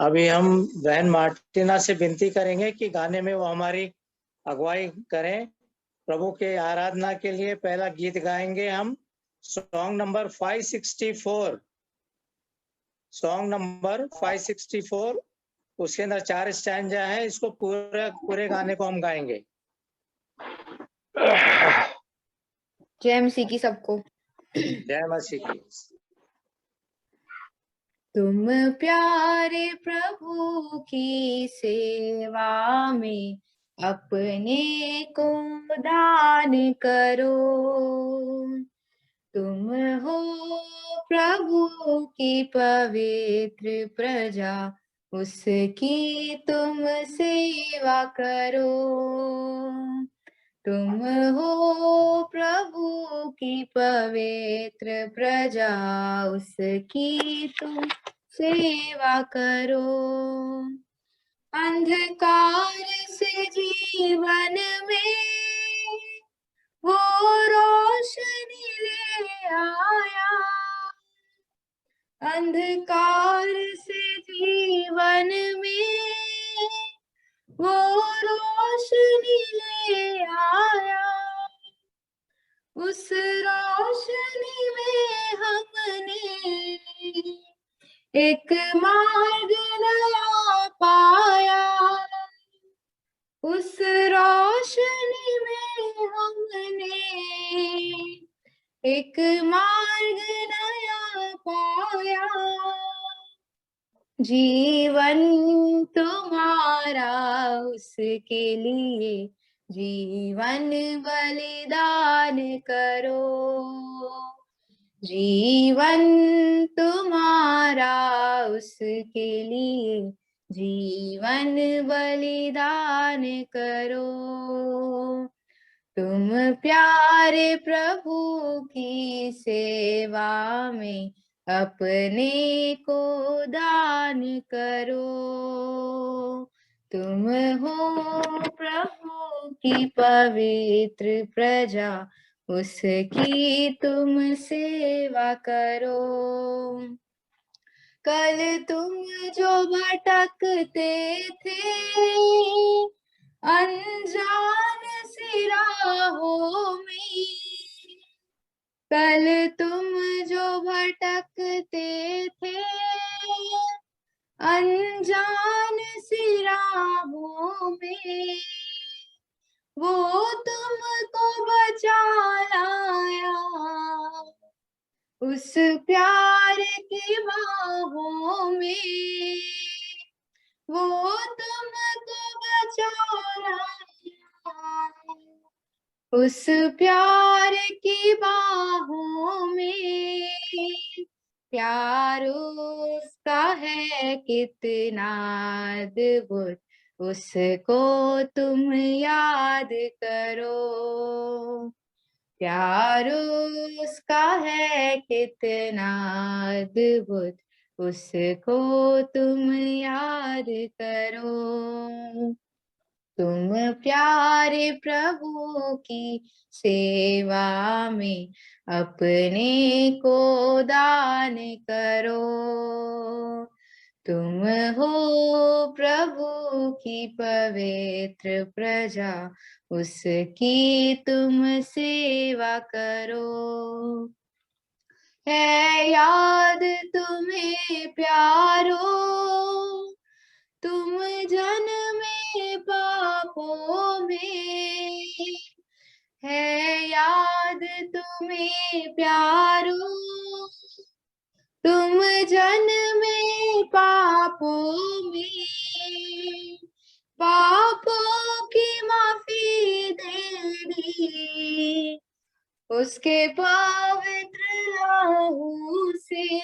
अभी हम बहन मार्टिना से विनती करेंगे कि गाने में वो हमारी अगुवाई करें। प्रभु के आराधना के लिए पहला गीत गाएंगे हम, सॉन्ग नंबर 564। सॉन्ग नंबर 564, उसके अंदर 4 स्टैंजा है। इसको पूरे गाने को हम गाएंगे। जय मसीह की सबको। जय मसीह की। तुम प्यारे प्रभु की सेवा में अपने को दान करो। तुम हो प्रभु की पवित्र प्रजा, उसकी तुम सेवा करो। तुम हो प्रभु की पवित्र प्रजा, उसकी तुम सेवा करो। अंधकार से जीवन में वो रोशनी ले आया। अंधकार से जीवन में वो रोशनी ले आया। उस रोशनी में हमने एक मार्ग नया पाया। उस रोशनी में हमने एक मार्ग नया पाया। जीवन तुम्हारा उसके लिए जीवन बलिदान करो। जीवन तुम्हारा उसके लिए जीवन बलिदान करो। तुम प्यारे प्रभु की सेवा में अपने को दान करो। तुम हो प्रभु की पवित्र प्रजा, उसकी तुम सेवा करो। कल तुम जो भटकते थे अनजान सी राहों में, कल तुम जो भटकते थे अनजान सी राहों में, वो तुमको बचा लाया। उस प्यार की बाहों में वो तुमको बचा लाया। उस प्यार की बाहों में प्यार उसका है कितना अद्भुत, उसको तुम याद करो। प्यार उसका है कितना अद्भुत, उसको तुम याद करो। तुम प्यारे प्रभु की सेवा में अपने को दान करो। तुम हो प्रभु की पवित्र प्रजा, उसकी तुम सेवा करो। है याद तुम्हें प्यारो, तुम जन्मे पापों में। है याद तुम्हें प्यारो, तुम जन्मे पापों में। पापों की माफी दे दी उसके पवित्र लहू से।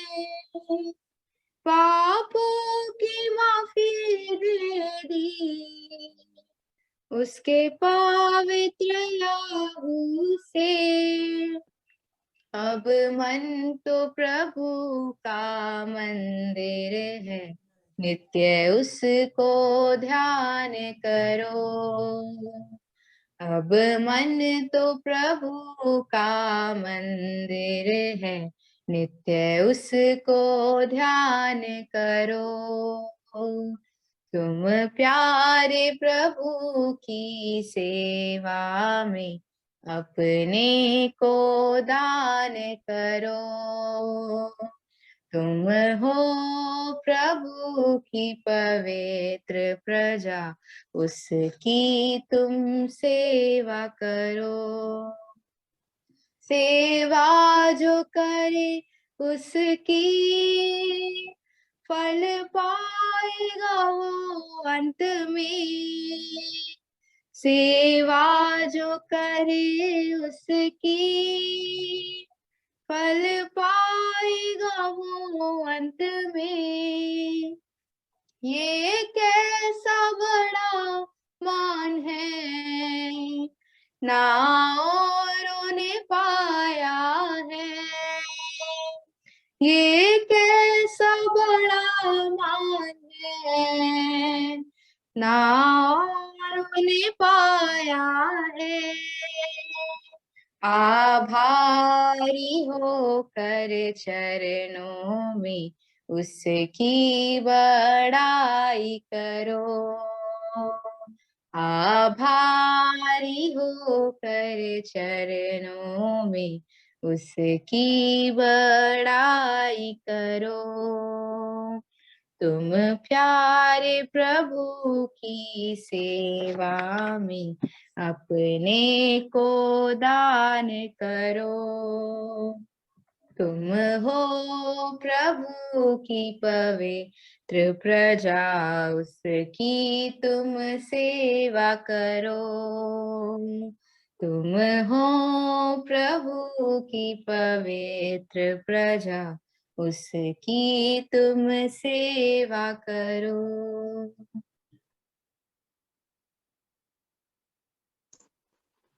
पापों की माफी दे दी उसके पवित्र लहू से। अब मन तो प्रभु का मंदिर है, नित्य उसको ध्यान करो। अब मन तो प्रभु का मंदिर है, नित्य उसको ध्यान करो। तुम प्यारे प्रभु की सेवा में अपने को दान करो। तुम हो प्रभु की पवित्र प्रजा, उसकी तुम सेवा करो। सेवा जो करे उसकी फल पाएगा वो अंत में। सेवा जो करे उसकी फल पाएगा वो अंत में। ये कैसा बड़ा मान है, ना औरों ने पाया है। ये कैसा बड़ा मान है, ना औरों ने पाया है। आभारी होकर चरणों में उसकी बड़ाई करो। आभारी होकर चरणों में उसकी बड़ाई करो। तुम प्यारे प्रभु की सेवा में अपने को दान करो। तुम हो प्रभु की पवित्र प्रजा, उसकी तुम सेवा करो। तुम हो प्रभु की पवित्र प्रजा, उसकी तुम सेवा करो।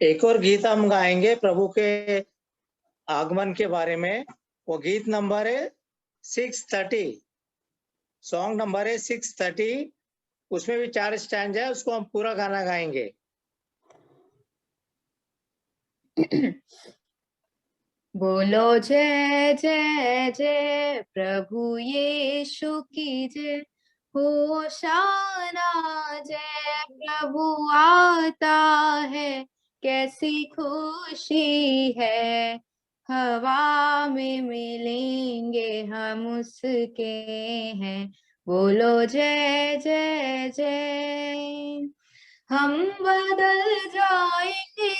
एक और गीत हम गाएंगे प्रभु के आगमन के बारे में। वो गीत नंबर है 630, सॉन्ग नंबर है 630। उसमें भी 4 स्टैंड है, उसको हम पूरा गाना गाएंगे। बोलो जय जय जय प्रभु यीशु की जय, होशाना जय प्रभु आता है, कैसी खुशी है। हवा में मिलेंगे हम उसके हैं, बोलो जय जय जय। हम बदल जाएंगे,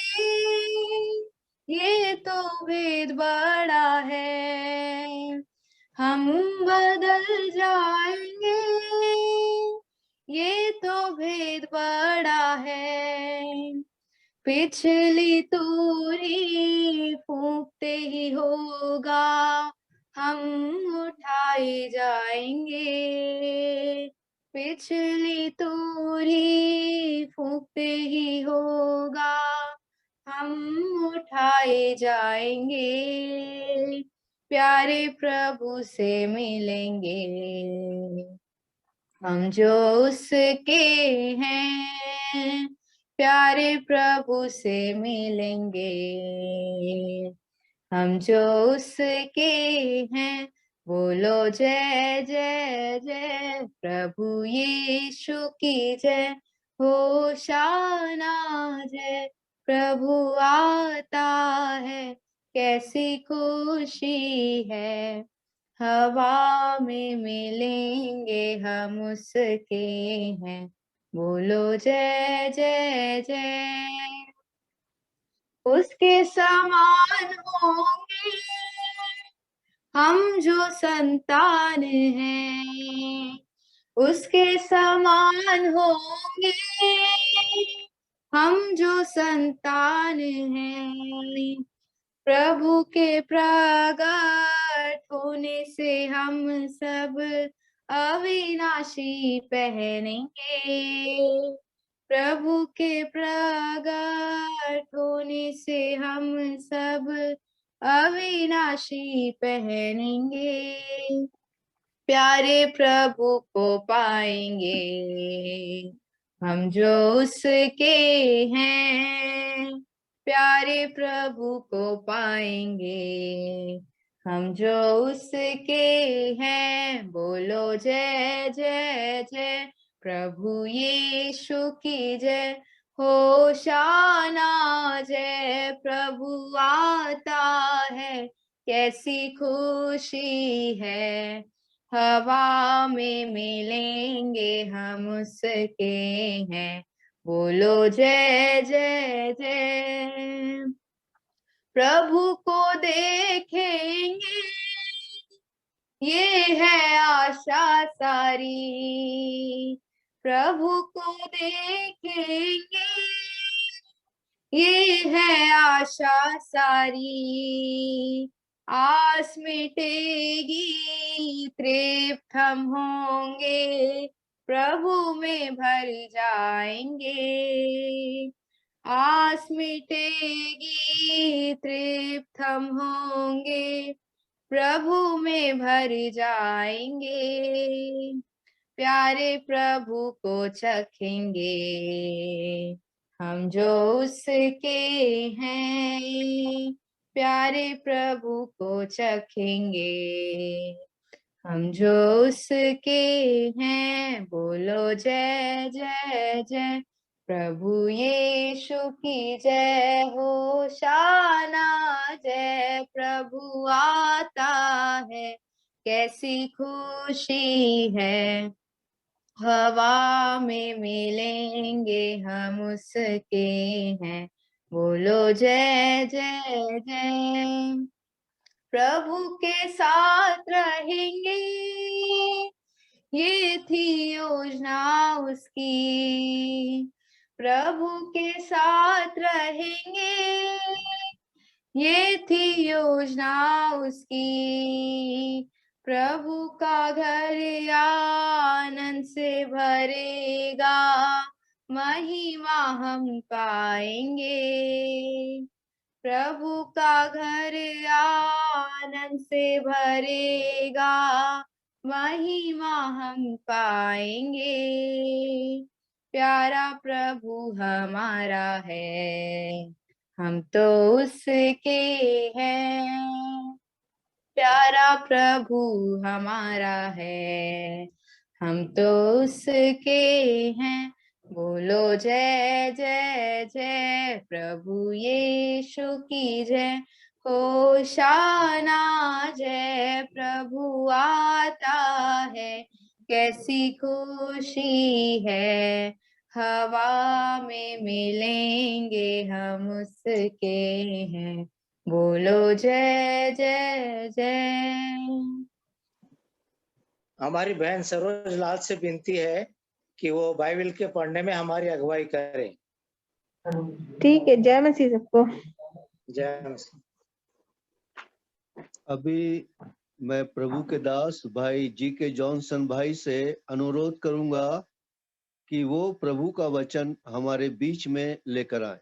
ये तो भेद बड़ा है। हम बदल जाएंगे, ये तो भेद बड़ा है। पिछली तूरी फूंकते ही होगा, हम उठाए जाएंगे। पिछली तूरी फूंकते ही होगा, हम उठाए जाएंगे। प्यारे प्रभु से मिलेंगे हम जो उसके हैं। प्यारे प्रभु से मिलेंगे हम जो उसके हैं, बोलो जय जय जय प्रभु यीशु की जय, होशाना जय प्रभु आता है, कैसी खुशी है। हवा में मिलेंगे हम उसके हैं, बोलो जय जय जय। उसके समान होंगे हम जो संतान हैं, उसके समान होंगे हम जो संतान हैं। प्रभु के प्रगट होने से हम सब अविनाशी पहनेंगे। प्रभु के प्रगट होने से हम सब अविनाशी पहनेंगे। प्यारे प्रभु को पाएंगे हम जो उसके हैं। प्यारे प्रभु को पाएंगे हम जो उसके हैं, बोलो जय जय जय प्रभु यीशु की जय, होशाना जय, प्रभु आता है, कैसी खुशी है, हवा में मिलेंगे हम उसके हैं, बोलो जय जय जय। प्रभु को देखेंगे, ये है आशा सारी, प्रभु को देखेंगे, ये है आशा सारी, आस मिटेगी, तृप्त हम होंगे, प्रभु में भर जाएंगे, आस मिटेगी, तृप्त हम होंगे, प्रभु में भर जाएंगे, प्यारे प्रभु को चखेंगे, हम जो उसके हैं, प्यारे प्रभु को चखेंगे, हम जो उसके हैं, बोलो जय जय जय, प्रभु यीशु की जय, होशाना जय, प्रभु आता है, कैसी खुशी है, हवा में मिलेंगे हम उसके हैं, बोलो जय जय जय। प्रभु के साथ रहेंगे, ये थी योजना उसकी, प्रभु के साथ रहेंगे, ये थी योजना उसकी, प्रभु का घर आनंद से भरेगा, महिमा हम पाएंगे, प्रभु का घर आनंद से भरेगा, महिमा हम पाएंगे, प्यारा प्रभु हमारा है, हम तो उसके हैं, प्यारा प्रभु हमारा है, हम तो उसके हैं, बोलो जय जय जय, प्रभु यीशु की जय, होशाना जय, प्रभु आता है, कैसी खुशी है, हवा में मिलेंगे हम उसके हैं, बोलो जय जय जय। हमारी बहन सरोज लाल से विनती है कि वो बाइबल के पढ़ने में हमारी अगुवाई करें। ठीक है, जय मसीह सबको। जय मसीह। अभी मैं प्रभु के दास भाई जी के जॉनसन भाई से अनुरोध करूंगा कि वो प्रभु का वचन हमारे बीच में लेकर आए।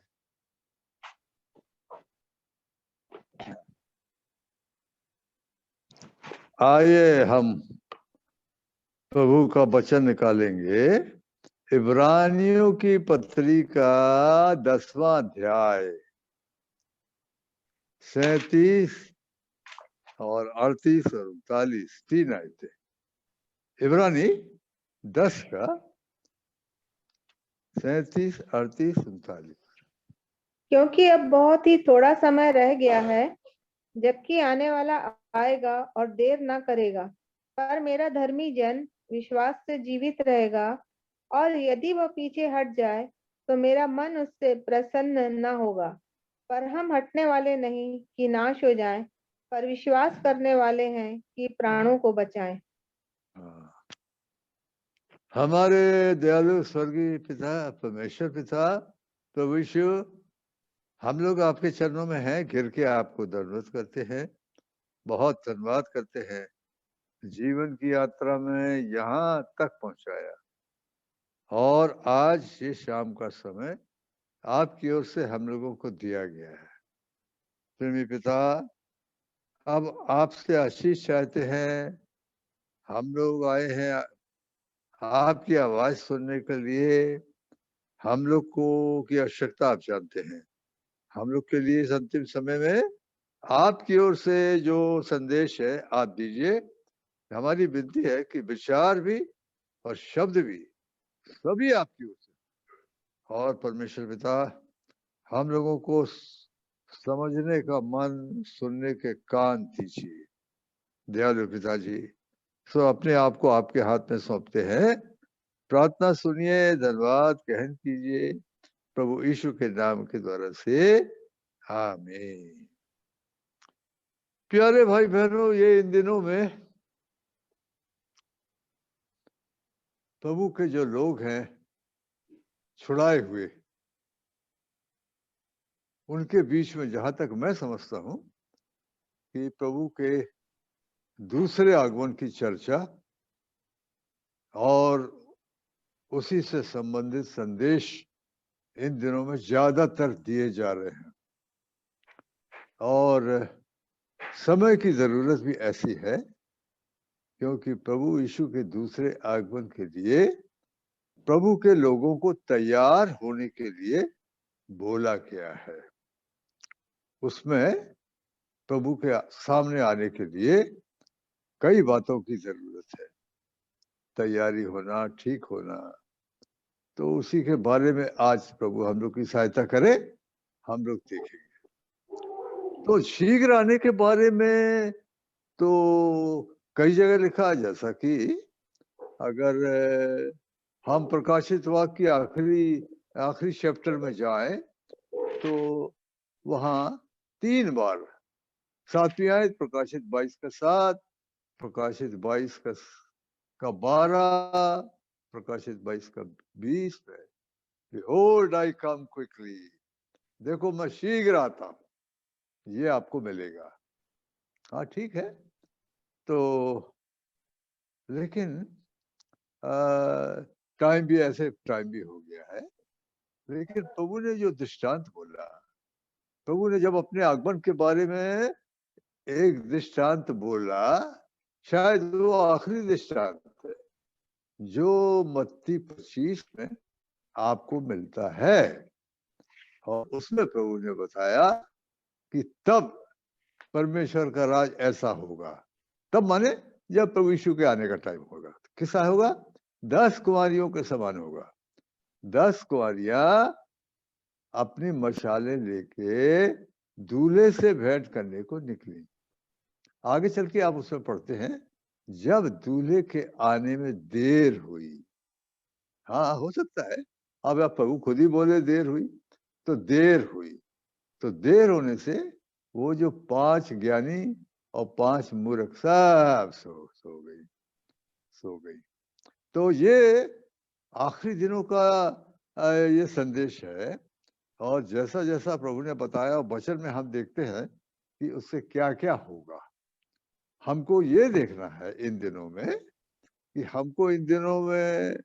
आइए हम प्रभु का वचन निकालेंगे। इब्रानियों की पत्री का 10वां अध्याय 37 और 38 और 39 3 आयतें। इब्रानी 10 का 37, 38, 39। क्योंकि अब बहुत ही थोड़ा समय रह गया है, जबकि आने वाला आएगा और देर ना करेगा, पर मेरा धर्मी जन विश्वास से जीवित रहेगा, और यदि वह पीछे हट जाए तो मेरा मन उससे प्रसन्न न होगा। पर हम हटने वाले नहीं कि नाश हो जाएं, पर विश्वास करने वाले हैं कि प्राणों को बचाएं। हमारे दयालु स्वर्गीय पिता परमेश्वर पिता प्रभु यीशु, हम लोग आपके चरणों में हैं, घिर के आपको धन्यवाद करते हैं, बहुत धन्यवाद करते हैं। जीवन की यात्रा में यहाँ तक पहुंचाया, और आज ये शाम का समय आपकी ओर से हम लोगों को दिया गया है। प्रेमी पिता, अब आपसे आशीष चाहते हैं। हम लोग आए हैं आपकी आवाज सुनने के लिए। हम लोग को की आवश्यकता आप जानते हैं। हम लोग के लिए इस अंतिम समय में आपकी ओर से जो संदेश है आप दीजिए। हमारी विनती है कि विचार भी और शब्द भी सभी आपकी ओर से। और परमेश्वर पिता हम लोगों को समझने का मन, सुनने के कान दीजिए दयालु पिताजी। सो अपने आप को आपके हाथ में सौंपते हैं। प्रार्थना सुनिए, धन्यवाद ग्रहण कीजिए प्रभु यीशु के नाम के द्वारा से, आमीन। प्यारे भाई बहनों, ये इन दिनों में प्रभु के जो लोग हैं छुड़ाए हुए, उनके बीच में जहां तक मैं समझता हूं कि प्रभु के दूसरे आगमन की चर्चा और उसी से संबंधित संदेश इन दिनों में ज्यादातर दिए जा रहे हैं। और समय की जरूरत भी ऐसी है क्योंकि प्रभु यीशु के दूसरे आगमन के लिए प्रभु के लोगों को तैयार होने के लिए बोला गया है। उसमें प्रभु के सामने आने के लिए कई बातों की जरूरत है, तैयारी होना, ठीक होना। तो उसी के बारे में आज प्रभु हम लोग की सहायता करे, हम लोग देखेंगे। तो शीघ्र आने के बारे में तो कई जगह लिखा है, जैसा कि अगर हम प्रकाशित वाक्य की आखिरी चैप्टर में जाएं तो वहां 3 बार 7वीं आयत, प्रकाशित 22 का 7, प्रकाशित 22 का 12, प्रकाशित 22 का 20 में Behold, I come quickly, देखो मैं शीघ्र आता हूं, ये आपको मिलेगा। हाँ ठीक है। तो लेकिन टाइम भी ऐसे टाइम भी हो गया है। लेकिन प्रभु ने जो दृष्टांत बोला, प्रभु ने जब अपने आगमन के बारे में एक दृष्टांत बोला, शायद वो आखिरी दृष्टांत है जो मत्ती 25 में आपको मिलता है। और उसमें प्रभु ने बताया कि तब परमेश्वर का राज ऐसा होगा। तब माने जब प्रभु यीशु के आने का टाइम होगा। किसा होगा? 10 कुंवारियों के समान होगा। 10 कुंवारियां अपनी मशालें लेके दूल्हे से भेंट करने को निकली। आगे चल के आप उसमें पढ़ते हैं, जब दूल्हे के आने में देर हुई। हाँ हो सकता है अब आप प्रभु खुद ही बोले देर हुई, तो देर हुई। तो देर होने से वो जो 5 ज्ञानी और 5 मूर्ख सब सो गई। तो ये आखिरी दिनों का ये संदेश है। और जैसा जैसा प्रभु ने बताया वचन में हम देखते हैं कि उससे क्या क्या होगा। हमको ये देखना है इन दिनों में कि हमको इन दिनों में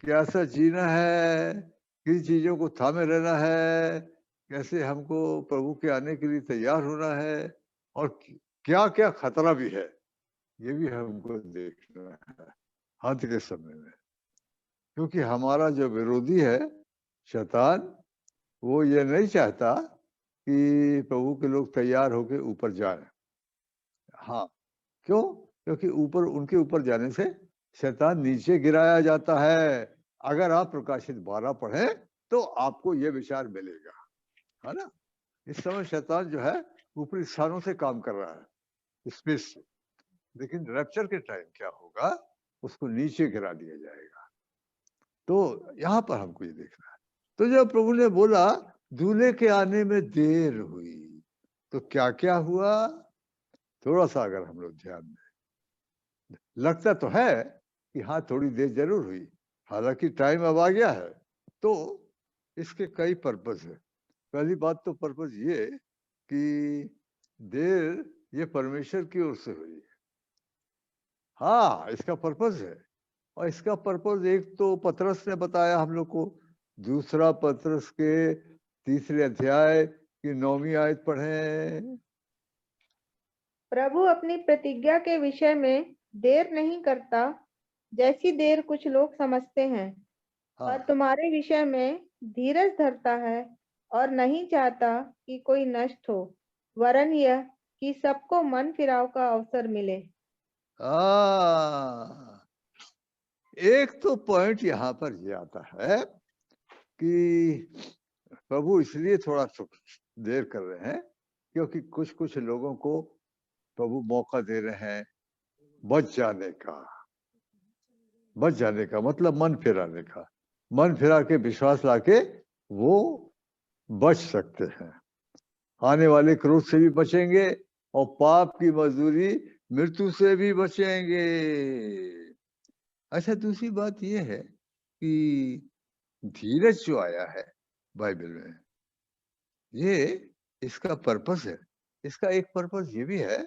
कैसा जीना है, किन चीजों को थामे रहना है, कैसे हमको प्रभु के आने के लिए तैयार होना है, और क्या क्या खतरा भी है, ये भी हमको देखना है अंत के समय में। क्योंकि हमारा जो विरोधी है शैतान, वो ये नहीं चाहता कि प्रभु के लोग तैयार होके ऊपर जाए। हाँ, क्यों? क्योंकि ऊपर, उनके ऊपर जाने से शैतान नीचे गिराया जाता है। अगर आप प्रकाशित 12 पढ़ें तो आपको यह विचार मिलेगा, है ना। इस समय शैतान जो है ऊपरी स्थानों से काम कर रहा है, स्पेस से। लेकिन रैप्चर के टाइम क्या होगा, उसको नीचे गिरा दिया जाएगा। तो यहाँ पर हमको ये देखना है। तो जब प्रभु ने बोला दूल्हे के आने में देर हुई, तो क्या क्या हुआ, थोड़ा सा अगर हम लोग ध्यान दें, लगता तो है कि हाँ थोड़ी देर जरूर हुई, हालांकि टाइम अब आ गया है। तो इसके कई पर्पस है। पहली बात तो पर्पस ये कि देर ये परमेश्वर की ओर से हुई। हाँ, इसका पर्पस है। और इसका पर्पस एक तो पतरस ने बताया हम लोग को। दूसरा पतरस के 3 अध्याय की 9वीं आयत पढ़ें। प्रभु अपनी प्रतिज्ञा के विषय में देर नहीं करता, जैसी देर कुछ लोग समझते हैं, हाँ, और तुम्हारे विषय में धीरज धरता है और नहीं चाहता कि कोई नष्ट हो, वरन यह कि सबको मन फिराव का अवसर मिले। एक तो पॉइंट यहाँ पर ये आता है कि प्रभु इसलिए थोड़ा देर कर रहे हैं क्योंकि कुछ कुछ लोगों को प्रभु मौका दे रहे हैं बच जाने का मतलब मन फिराने का, मन फिरा के विश्वास लाके वो बच सकते हैं, आने वाले क्रोध से भी बचेंगे और पाप की मजदूरी मृत्यु से भी बचेंगे। अच्छा, दूसरी बात ये है कि धीरज जो आया है बाइबल में, ये इसका पर्पस है, इसका एक पर्पस ये भी है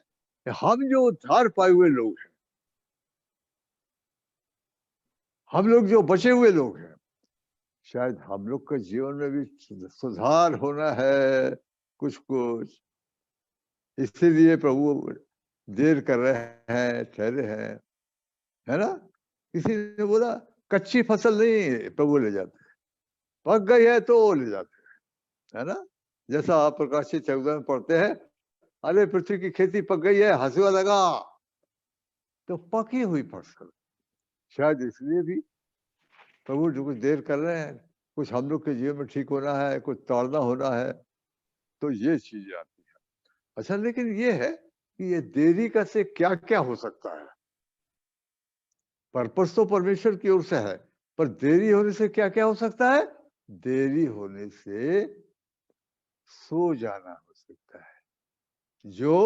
कि हम जो उद्धार पाए हुए लोग हैं, हम लोग जो बचे हुए लोग हैं, शायद हम लोग के जीवन में भी सुधार होना है कुछ कुछ, इसीलिए प्रभु देर कर रहे हैं, ठहरे हैं, है ना। किसी ने बोला कच्ची फसल नहीं प्रभु ले जाते, पक गई है तो ले जाते हैं, है ना। जैसा आप प्रकाशित 14 में पढ़ते हैं, अरे पृथ्वी की खेती पक गई है, हंसुआ लगा, तो पकी हुई फसल, शायद इसलिए भी प्रभु जो कुछ देर कर रहे हैं, कुछ हम लोग के जीवन में ठीक होना है, कुछ ताड़ना होना है, तो ये चीज आती है। अच्छा, लेकिन ये है कि ये देरी का से क्या क्या हो सकता है। पर्पस तो परमेश्वर की ओर से है, पर देरी होने से क्या क्या हो सकता है। देरी होने से सो जाना हो सकता है, जो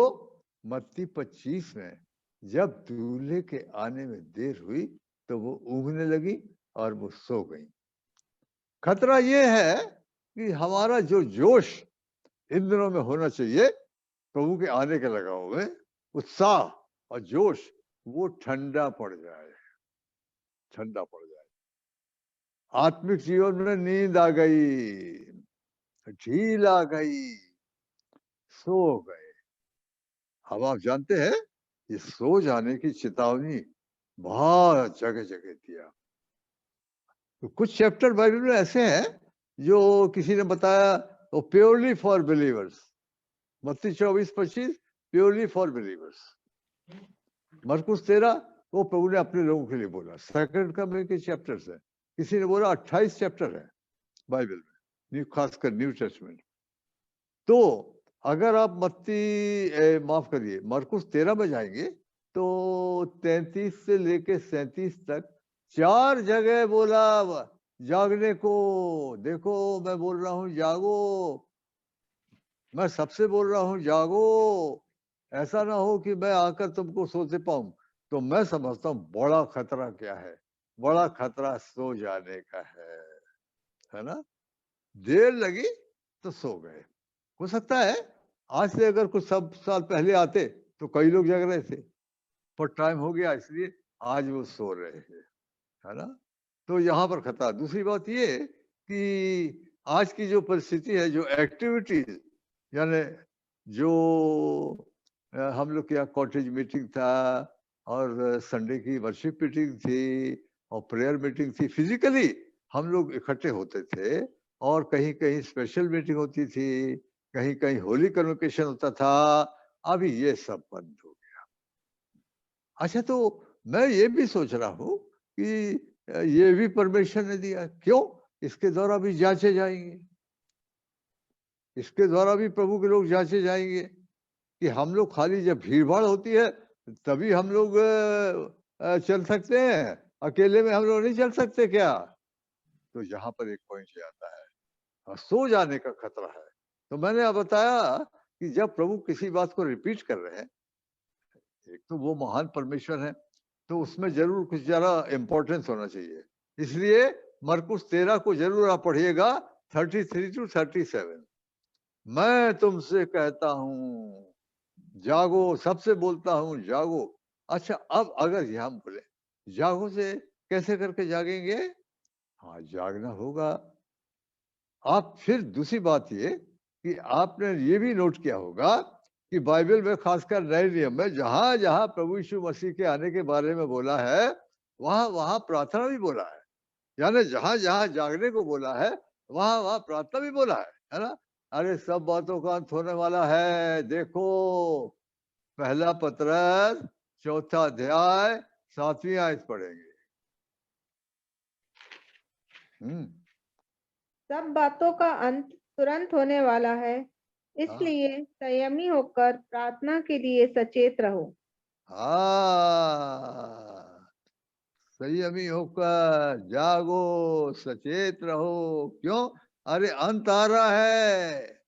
मत्ती 25 में जब दूल्हे के आने में देर हुई तो वो ऊँघने लगी और वो सो गई। खतरा ये है कि हमारा जो जोश इन दिनों में होना चाहिए प्रभु के आने के लगाव में, उत्साह और जोश, वो ठंडा पड़ जाए, ठंडा पड़ जाए। आत्मिक जीवन में नींद आ गई, ढील आ गई, सो गए। अब आप जानते हैं ये सो जाने की चेतावनी बहुत जगह जगह दिया। तो कुछ चैप्टर बाइबल में ऐसे हैं जो किसी ने बताया तो प्योरली फॉर बिलीवर्स, मत्ती 24-25 प्योरली फॉर बिलीवर्स। मरकुस 13 वो प्रभु ने अपने लोगों के लिए बोला। सेकंड कमिंग के चैप्टर्स है, किसी ने बोला 28 चैप्टर है बाइबल में, न्यू खासकर न्यू टेस्टमेंट। तो अगर आप माफ करिए मरकुस 13 में जाएंगे तो 33 से लेके 37 तक 4 जगह बोला जागने को। देखो मैं बोल रहा हूं जागो, मैं सबसे बोल रहा हूं जागो, ऐसा ना हो कि मैं आकर तुमको सोते पाऊं। तो मैं समझता हूं बड़ा खतरा क्या है, बड़ा खतरा सो जाने का है ना। देर लगी तो सो गए। हो सकता है आज से अगर कुछ सब साल पहले आते तो कई लोग जग रहे थे, पर टाइम हो गया इसलिए आज वो सो रहे हैं, है ना। तो यहाँ पर खतरा। दूसरी बात ये कि आज की जो परिस्थिति है, जो एक्टिविटीज, यानी जो हम लोग के यहाँ कॉटेज मीटिंग था और संडे की वर्शिप मीटिंग थी और प्रेयर मीटिंग थी, फिजिकली हम लोग इकट्ठे होते थे, और कहीं कहीं स्पेशल मीटिंग होती थी, कहीं कहीं होली कन्वोकेशन होता था। अभी ये सब बंद हो गया। अच्छा, तो मैं ये भी सोच रहा हूँ कि ये भी परमेश्वर ने दिया, क्यों? इसके द्वारा भी जांचे जाएंगे, इसके द्वारा भी प्रभु के लोग जांचे जाएंगे। कि हम लोग खाली जब भीड़ भाड़ होती है तभी हम लोग चल सकते हैं, अकेले में हम लोग नहीं चल सकते क्या? तो यहाँ पर एक पॉइंट ये आता है, सो जाने का खतरा है। तो मैंने अब बताया कि जब प्रभु किसी बात को रिपीट कर रहे हैं, एक तो वो महान परमेश्वर है, तो उसमें जरूर कुछ जरा इंपॉर्टेंस होना चाहिए। इसलिए मरकुस 13 को जरूर आप पढ़िएगा, 33 to 37। मैं तुमसे कहता हूं जागो, सबसे बोलता हूं जागो। अच्छा, अब अगर ये हम बोले जागो से कैसे करके जागेंगे? हाँ, जागना होगा। आप फिर दूसरी बात ये कि आपने ये भी नोट किया होगा कि बाइबल में खासकर नए नियम में जहां जहां प्रभु यीशु मसीह के आने के बारे में बोला है, वहां वहां प्रार्थना भी बोला है। यानी जहां जहां जागने को बोला है वहां वहां प्रार्थना भी बोला है ना। अरे सब बातों का अंत होने वाला है। देखो पहला पत्रस 4 अध्याय 7वीं आयत पढ़ेंगे। सब बातों का अंत तुरंत होने वाला है, इसलिए संयमी होकर प्रार्थना के लिए सचेत रहो। संयमी होकर जागो, सचेत रहो। क्यों? अरे अंत आ रहा है।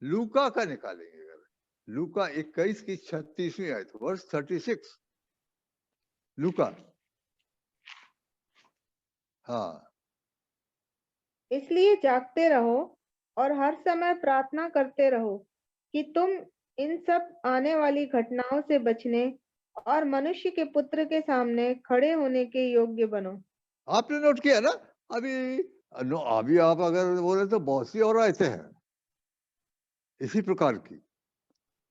लूका का निकालेंगे, लूका 21 की 36वीं आयत, वर्स 36, लूका। हाँ, इसलिए जागते रहो और हर समय प्रार्थना करते रहो कि तुम इन सब आने वाली घटनाओं से बचने और मनुष्य के पुत्र के सामने खड़े होने के योग्य बनो। आपने नोट किया ना? अभी आप अगर बोले तो बहुत सी और आयतें हैं इसी प्रकार की।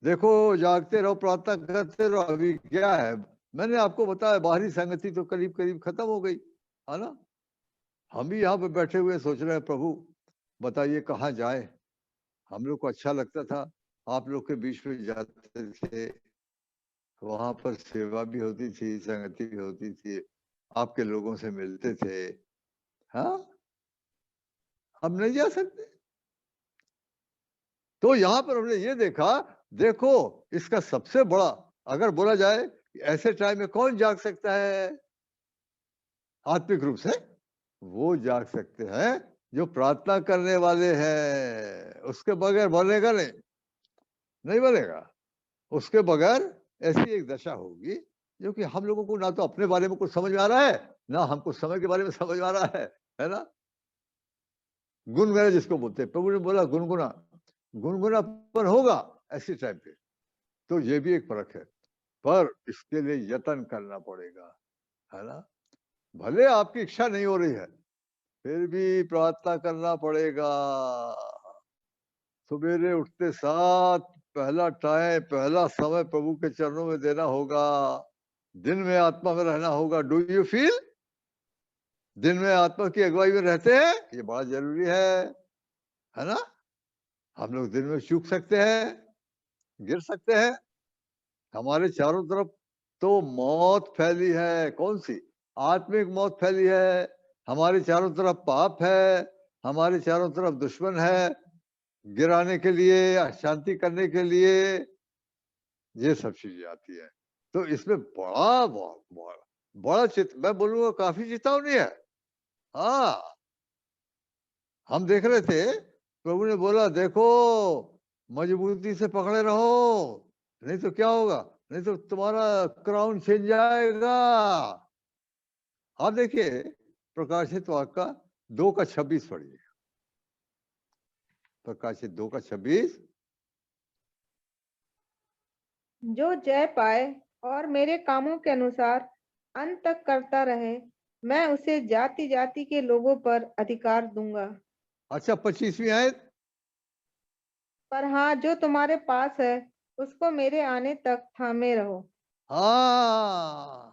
देखो, जागते रहो, प्रार्थना करते रहो। अभी क्या है, मैंने आपको बताया बाहरी संगति तो करीब करीब खत्म हो गई, है ना? हम भी यहाँ पे बैठे हुए सोच रहे हैं, प्रभु बताइए कहाँ जाए। हम लोग को अच्छा लगता था, आप लोग के बीच में जाते थे, वहां पर सेवा भी होती थी, संगति भी होती थी, आपके लोगों से मिलते थे। हाँ, हम नहीं जा सकते। तो यहाँ पर हमने ये देखा, देखो इसका सबसे बड़ा, अगर बोला जाए ऐसे टाइम में कौन जाग सकता है आत्मिक रूप से, वो जाग सकते हैं जो प्रार्थना करने वाले हैं। उसके बगैर बनेगा नहीं, नहीं बनेगा। उसके बगैर ऐसी एक दशा होगी जो कि हम लोगों को ना तो अपने बारे में कुछ समझ में आ रहा है, ना हमको समय के बारे में समझ में आ रहा है ना? गुनगुना जिसको बोलते हैं, प्रभु ने बोला गुनगुना, गुनगुनापन होगा ऐसे टाइम पे। तो ये भी एक फर्क है, पर इसके लिए यत्न करना पड़ेगा, है ना? भले आपकी इच्छा नहीं हो रही है, फिर भी प्रार्थना करना पड़ेगा। सवेरे उठते साथ पहला टाइम, पहला समय प्रभु के चरणों में देना होगा। दिन में आत्मा में रहना होगा। Do you feel? दिन में आत्मा की अगुवाई में रहते हैं, ये बड़ा जरूरी है ना? हम लोग दिन में चूक सकते हैं, गिर सकते हैं। हमारे चारों तरफ तो मौत फैली है। कौन सी? आत्मिक मौत फैली है। हमारे चारों तरफ पाप है, हमारे चारों तरफ दुश्मन है, गिराने के लिए, अशांति करने के लिए, ये सब चीजें आती है। तो इसमें बड़ा बड़ा, बड़ा मैं बोलूंगा काफी चेतावनी है। हाँ, हम देख रहे थे, प्रभु ने बोला देखो मजबूती से पकड़े रहो, नहीं तो क्या होगा, नहीं तो तुम्हारा क्राउन छिन जाएगा। आप देखिए प्रकाशित वाक्य का 2:26 पढ़िए। प्रकाशित 2:26। जो जय पाए और मेरे कामों के अनुसार अंत तक करता रहे, मैं उसे जाति जाति के लोगों पर अधिकार दूंगा। अच्छा, 25वीं आयत। पर हाँ, जो तुम्हारे पास है उसको मेरे आने तक थामे रहो। हाँ,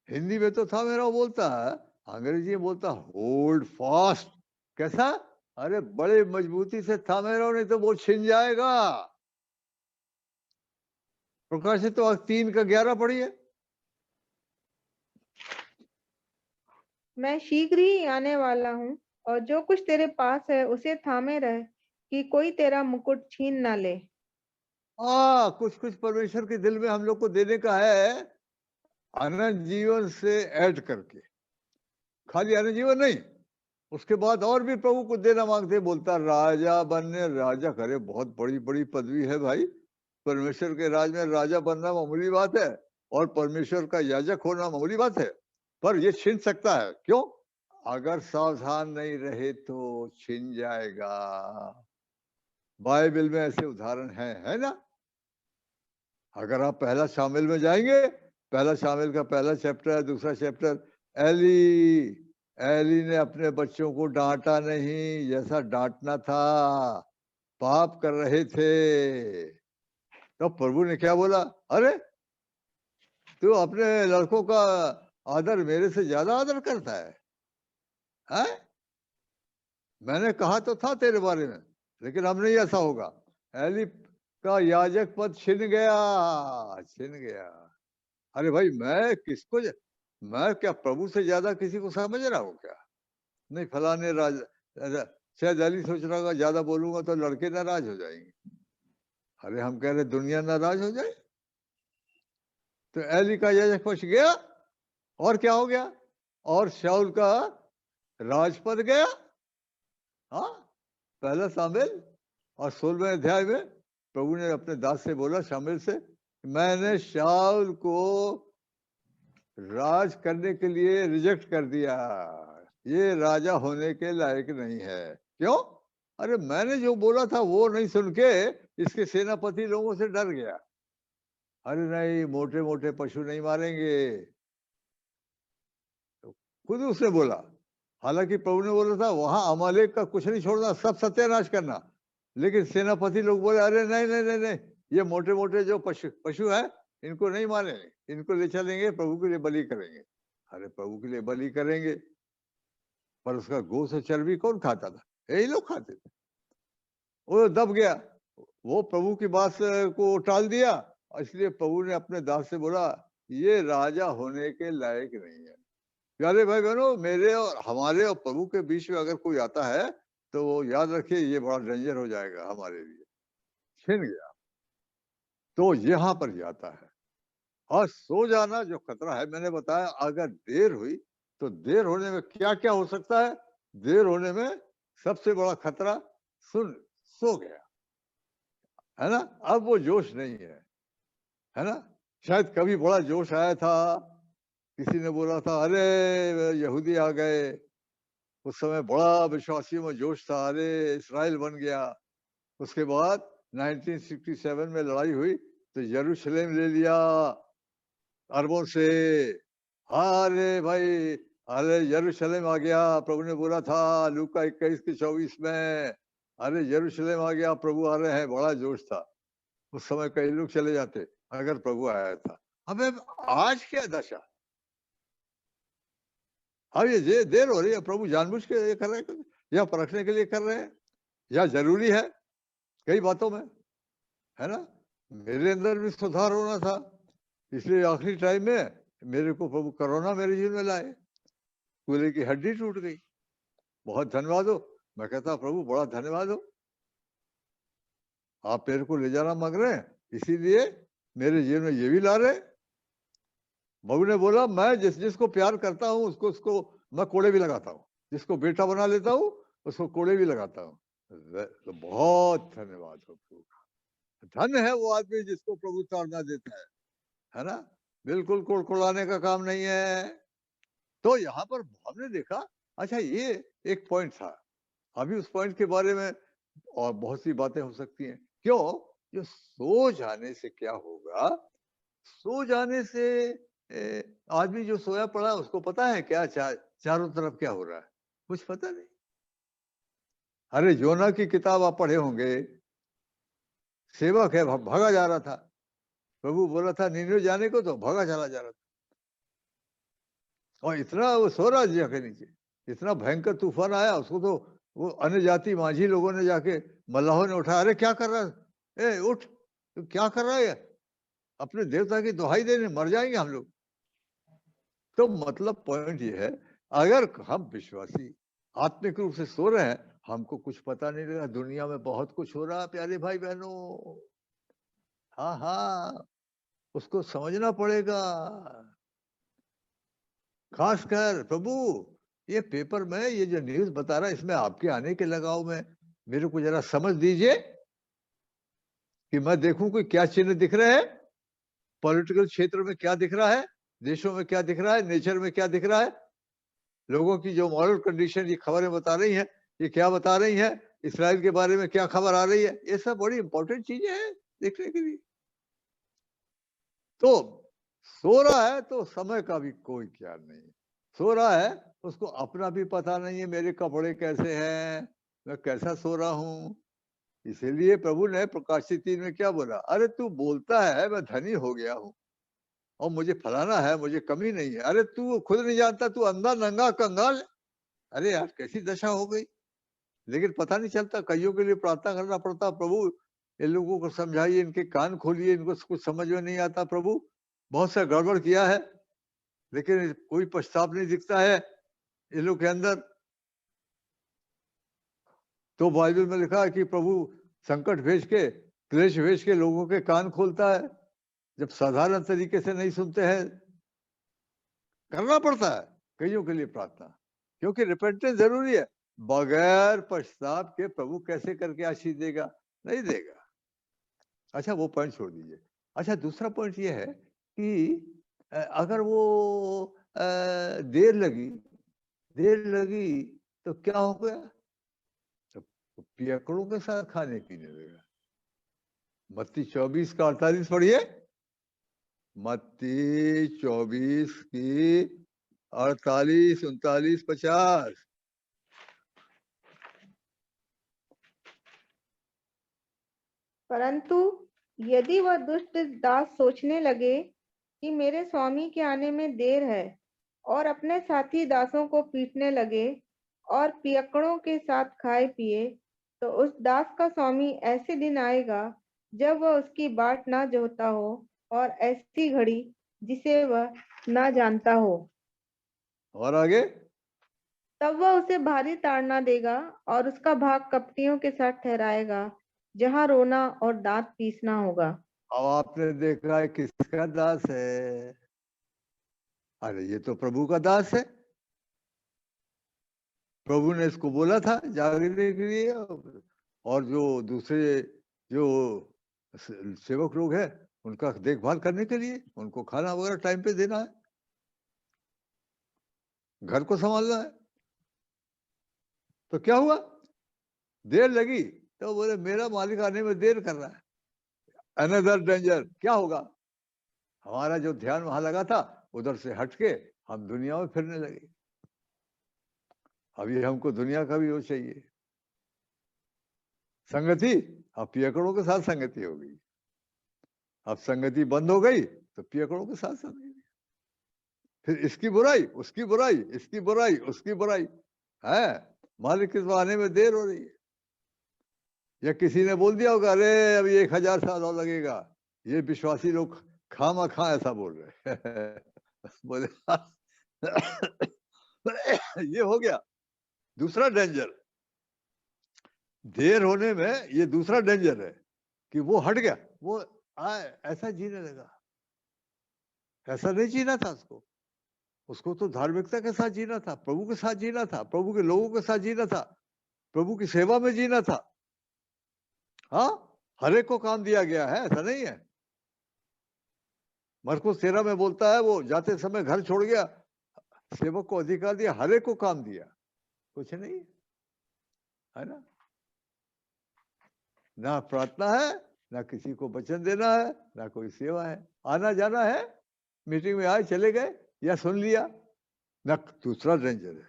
हिंदी में तो थामे रहो बोलता है, अंग्रेजी में बोलता होल्ड फास्ट। कैसा? अरे बड़े मजबूती से थामे रहो, नहीं तो वो छिन जाएगा। प्रकाशित तो 3:11 पढ़िए। मैं शीघ्र ही आने वाला हूँ, और जो कुछ तेरे पास है उसे थामे रह, कि कोई तेरा मुकुट छीन ना ले। कुछ कुछ परमेश्वर के दिल में हम लोग को देने का है, अनंत जीवन से ऐड करके। खाली अनंत जीवन नहीं, उसके बाद और भी प्रभु को देना मांगते। बोलता राजा बनने, राजा करे, बहुत बड़ी बड़ी पदवी है भाई। परमेश्वर के राज में राजा बनना मामूली बात है, और परमेश्वर का याजक होना मामूली बात है। पर ये छीन सकता है। क्यों? अगर सावधान नहीं रहे तो छीन जाएगा। बाइबल में ऐसे उदाहरण है ना? अगर आप पहला शामिल में जाएंगे, पहला शामिल का पहला चैप्टर, दूसरा चैप्टर, एली ने अपने बच्चों को डांटा नहीं जैसा डांटना था, पाप कर रहे थे। तो प्रभु ने क्या बोला? अरे तू अपने लड़कों का आदर मेरे से ज्यादा आदर करता है? मैंने कहा तो था तेरे बारे में, लेकिन अब नहीं ऐसा होगा। एली का याजक पद छिन गया। अरे भाई, मैं क्या प्रभु से ज्यादा किसी को समझ रहा हूँ क्या? नहीं फलाने शायद अली सोच रहा होगा ज्यादा बोलूंगा तो लड़के नाराज हो जाएंगे। अरे हम कह रहे दुनिया नाराज हो जाए। तो अली का यजक पक्ष गया और क्या हो गया, और शाऊल का राज पद गया। हाँ, पहला शामिल। और 16वें अध्याय में प्रभु ने अपने दास से बोला, शामिल से, मैंने शाऊल को राज करने के लिए रिजेक्ट कर दिया, ये राजा होने के लायक नहीं है। क्यों? अरे मैंने जो बोला था वो नहीं सुन के इसके सेनापति लोगों से डर गया। अरे नहीं, मोटे मोटे पशु नहीं मारेंगे, तो खुद उसने बोला। हालांकि प्रभु ने बोला था वहां अमालेक का कुछ नहीं छोड़ना, सब सत्यानाश करना, लेकिन सेनापति लोग बोले अरे नहीं नहीं नहीं नहीं, ये मोटे मोटे जो पशु है इनको नहीं मारेंगे, इनको ले चलेंगे प्रभु के लिए बलि करेंगे। अरे प्रभु के लिए बलि करेंगे, पर उसका गोश्त और चर्बी कौन खाता था? यही लोग खाते थे। वो दब गया, वो प्रभु की बात को टाल दिया, इसलिए प्रभु ने अपने दास से बोला ये राजा होने के लायक नहीं है। प्यारे भाई बहनों, मेरे और हमारे और प्रभु के बीच में अगर कोई आता है तो वो याद रखिए ये बड़ा डेंजर हो जाएगा हमारे लिए। छिन गया तो यहाँ पर जाता है। और सो जाना जो खतरा है, मैंने बताया अगर देर हुई तो देर होने में क्या क्या हो सकता है। देर होने में सबसे बड़ा खतरा, सो गया, है ना, अब वो जोश नहीं है ना। शायद कभी बड़ा जोश आया था, किसी ने बोला था अरे यहूदी आ गए, उस समय बड़ा विश्वासियों में जोश था, अरे इस्राएल बन गया। उसके बाद 1967 में लड़ाई हुई तो यरूशलेम ले लिया अरबों से। अरे भाई, अरे यरूशलेम आ गया, प्रभु ने बोला था लूका 21:24 में, अरे यरूशलेम आ गया, प्रभु आ रहे हैं। बड़ा जोश था उस समय, कई लोग चले जाते अगर प्रभु आया था। हमें आज क्या दशा, अब ये देर हो रही है, प्रभु जानबूझ के ये कर रहे हैं या परखने के लिए कर रहे हैं या जरूरी है कई बातों में, है ना। मेरे अंदर भी सुधार होना था, इसलिए आखिरी टाइम में मेरे को प्रभु कोरोना मेरे जीवन में लाए, कूल्हे की हड्डी टूट गई। बहुत धन्यवाद हो, मैं कहता प्रभु बड़ा धन्यवाद हो, आप मेरे को ले जाना मांग रहे हैं, इसीलिए मेरे जीवन में ये भी ला रहे। प्रभु ने बोला मैं जिसको प्यार करता हूँ उसको मैं कोड़े भी लगाता हूँ, जिसको बेटा बना लेता हूँ उसको कोड़े भी लगाता हूँ। तो बहुत धन्यवाद हो प्रभु का। धन्य है वो आदमी जिसको प्रभु ताड़ना देता है ना, बिल्कुल कोड़कोड़ाने का काम नहीं है। तो यहाँ पर हमने देखा, अच्छा ये एक पॉइंट था, अभी उस पॉइंट के बारे में और बहुत सी बातें हो सकती हैं। क्यों? जो सो जाने से क्या होगा, सो जाने से आदमी जो सोया पड़ा उसको पता है क्या चारों तरफ क्या हो रहा है, कुछ पता नहीं। अरे योना की किताब आप पढ़े होंगे, सेवक है भागा जा रहा था, प्रभु बोला था नीनवे जाने को तो भागा चला जा रहा था, और इतना वो सो रहा जिया के नीचे, इतना भयंकर तूफान आया उसको तो वो अन्य जाति माझी लोगों ने जाके मल्लाहों ने उठाया, अरे क्या कर रहा है, उठ, तू क्या कर रहा है, अपने देवता की दुहाई देने, मर जाएंगे हम लोग। तो मतलब पॉइंट ये है, अगर हम विश्वासी आत्मिक रूप से सो रहे हैं, हमको कुछ पता नहीं लगा, दुनिया में बहुत कुछ हो रहा है प्यारे भाई बहनों। हाँ, उसको समझना पड़ेगा। खासकर प्रभु ये पेपर में ये जो न्यूज बता रहा है, इसमें आपके आने के लगाव में मेरे को जरा समझ दीजिए कि मैं देखूं कोई क्या चिन्ह दिख रहे हैं, पॉलिटिकल क्षेत्र में क्या दिख रहा है, देशों में क्या दिख रहा है, नेचर में क्या दिख रहा है, लोगों की जो मॉरल कंडीशन ये खबरें बता रही हैं, ये क्या बता रही हैं, इस्राइल के बारे में क्या खबर आ रही है, ये सब बड़ी इंपॉर्टेंट चीजें हैं देखने के लिए। तो सो रहा है तो समय का भी कोई ख्याल नहीं, सो रहा है उसको अपना भी पता नहीं है, मेरे कपड़े कैसे हैं, मैं कैसा सो रहा हूँ। इसीलिए प्रभु ने प्रकाशित 3 में क्या बोला, अरे तू बोलता है मैं धनी हो गया हूँ और मुझे फलाना है, मुझे कमी नहीं है, अरे तू खुद नहीं जानता, तू अंधा नंगा कंगाल। अरे यार कैसी दशा हो गई, लेकिन पता नहीं चलता, कईयों के लिए प्रार्थना करना पड़ता, प्रभु इन लोगों को समझाइए, इनके कान खोलिए, इनको कुछ समझ में नहीं आता, प्रभु बहुत सा गड़बड़ किया है लेकिन कोई पछताव नहीं दिखता है इन लोग के अंदर, तो बाइबल में लिखा है कि प्रभु संकट भेज के, क्लेश भेज के लोगों के कान खोलता है जब साधारण तरीके से नहीं सुनते हैं। करना पड़ता है कईयों के लिए प्रार्थना, क्योंकि रिपेंटेंस जरूरी है। बगैर पश्चाताप के प्रभु कैसे करके आशीष देगा? नहीं देगा। अच्छा, वो पॉइंट छोड़ दीजिए। अच्छा, दूसरा पॉइंट ये है कि अगर वो देर लगी तो क्या हो गया? तो पियकड़ों के साथ खाने पीने लगा। मत्ती 24 का 48 पढ़िए। मत्ती 24 की 48, 39, 50। परंतु यदि वह दुष्ट दास सोचने लगे कि मेरे स्वामी के आने में देर है, और अपने साथी दासों को पीटने लगे और पियक्कड़ों के साथ खाए पिए, तो उस दास का स्वामी ऐसे दिन आएगा जब वह उसकी बाट ना जोहता हो, और ऐसी घड़ी जिसे वह ना जानता हो। और आगे, तब वह उसे भारी ताड़ना देगा और उसका भाग कपटियों के साथ ठहराएगा, जहाँ रोना और दांत पीसना होगा। अब आपने देखा है किसका दास है? अरे ये तो प्रभु का दास है। प्रभु ने इसको बोला था जागने के लिए, और जो दूसरे जो सेवक लोग हैं उनका देखभाल करने के लिए, उनको खाना वगैरह टाइम पे देना है, घर को संभालना है। तो क्या हुआ? देर लगी तो बोले मेरा मालिक आने में देर कर रहा है। Another danger. क्या होगा? हमारा जो ध्यान वहां लगा था उधर से हटके हम दुनिया में फिरने लगे। अभी हमको दुनिया का भी वो चाहिए संगति। अब पियकड़ों के साथ संगति हो गई। अब संगति बंद हो गई तो पियकड़ों के साथ संगति। फिर इसकी बुराई, उसकी बुराई, इसकी बुराई, उसकी बुराई है। मालिक के आने में देर हो रही है। या किसी ने बोल दिया होगा अरे अभी 1000 साल और लगेगा। ये विश्वासी लोग खामा खा ऐसा बोल रहे बोले ये हो गया दूसरा डेंजर। देर होने में ये दूसरा डेंजर है कि वो हट गया, वो ऐसा जीने लगा। ऐसा नहीं जीना था उसको तो धार्मिकता के साथ जीना था, प्रभु के साथ जीना था, प्रभु के लोगों के साथ जीना था, प्रभु की सेवा में जीना था। हाँ, हर एक को काम दिया गया है, ऐसा नहीं है। मरकुस 13 में बोलता है वो जाते समय घर छोड़ गया, सेवक को अधिकार दिया, हर एक को काम दिया, कुछ नहीं है ना। ना प्रार्थना है, ना किसी को वचन देना है, ना कोई सेवा है। आना जाना है, मीटिंग में आए चले गए या सुन लिया, ना दूसरा डेंजर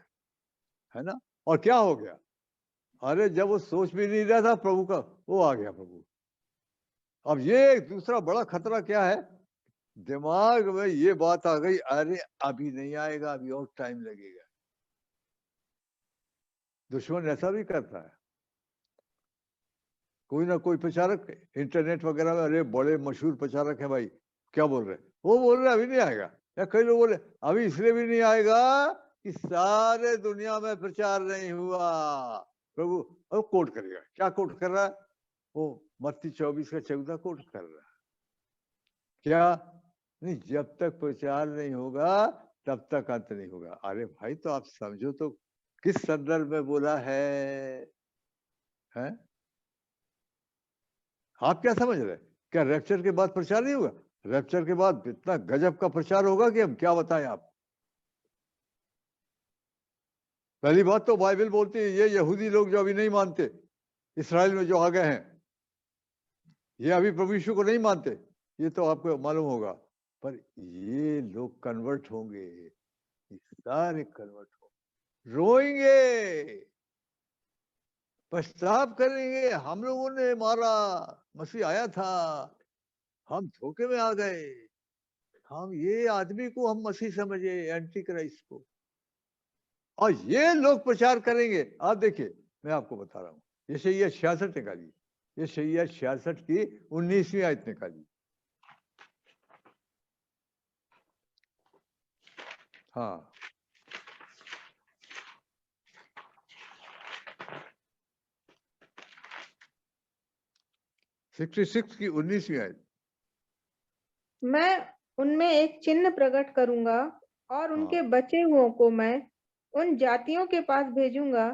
है ना। और क्या हो गया? अरे जब वो सोच भी नहीं रहा था प्रभु का, वो आ गया प्रभु। अब ये दूसरा बड़ा खतरा क्या है? दिमाग में ये बात आ गई, अरे अभी नहीं आएगा, अभी और टाइम लगेगा। दुश्मन ऐसा भी करता है। कोई ना कोई प्रचारक इंटरनेट वगैरह में, अरे बड़े मशहूर प्रचारक है भाई, क्या बोल रहे, वो बोल रहे अभी नहीं आएगा। या कई लोग बोले अभी इसलिए भी नहीं आएगा कि सारे दुनिया में प्रचार नहीं हुआ। प्रभु अब कोट करेगा, क्या कोट कर रहा है वो? मत्ती 24 का 14 कोट कर रहा है। क्या नहीं, जब तक प्रचार नहीं होगा तब तक अंत नहीं होगा। अरे भाई तो आप समझो तो किस संदर्भ में बोला है? आप क्या समझ रहे? क्या रैप्चर के बाद प्रचार नहीं होगा? रैप्चर के बाद इतना गजब का प्रचार होगा कि हम क्या बताएं आप। पहली बात तो बाइबल बोलती है ये यहूदी लोग जो अभी नहीं मानते, इस्राएल में जो आ गए हैं, ये अभी प्रभु यीशु को नहीं मानते, ये तो आपको मालूम होगा। पर ये लोग कन्वर्ट होंगे, ये सारे कन्वर्ट होंगे, रोएंगे, पश्चाताप करेंगे। हम लोगों ने मारा, मसीह आया था, हम धोखे में आ गए, हम ये आदमी को हम मसीह समझे, एंटी क्राइस्ट को, और ये लोग प्रचार करेंगे। आप देखिए, मैं आपको बता रहा हूँ, ये यशायाह 66 निकाली, ये यशायाह 66 की 19वीं आयत निकाली। हाँ, 66 की 19वीं आयत। मैं उनमें एक चिन्ह प्रकट करूंगा और उनके हाँ। बचे हुओं को मैं उन जातियों के पास भेजूंगा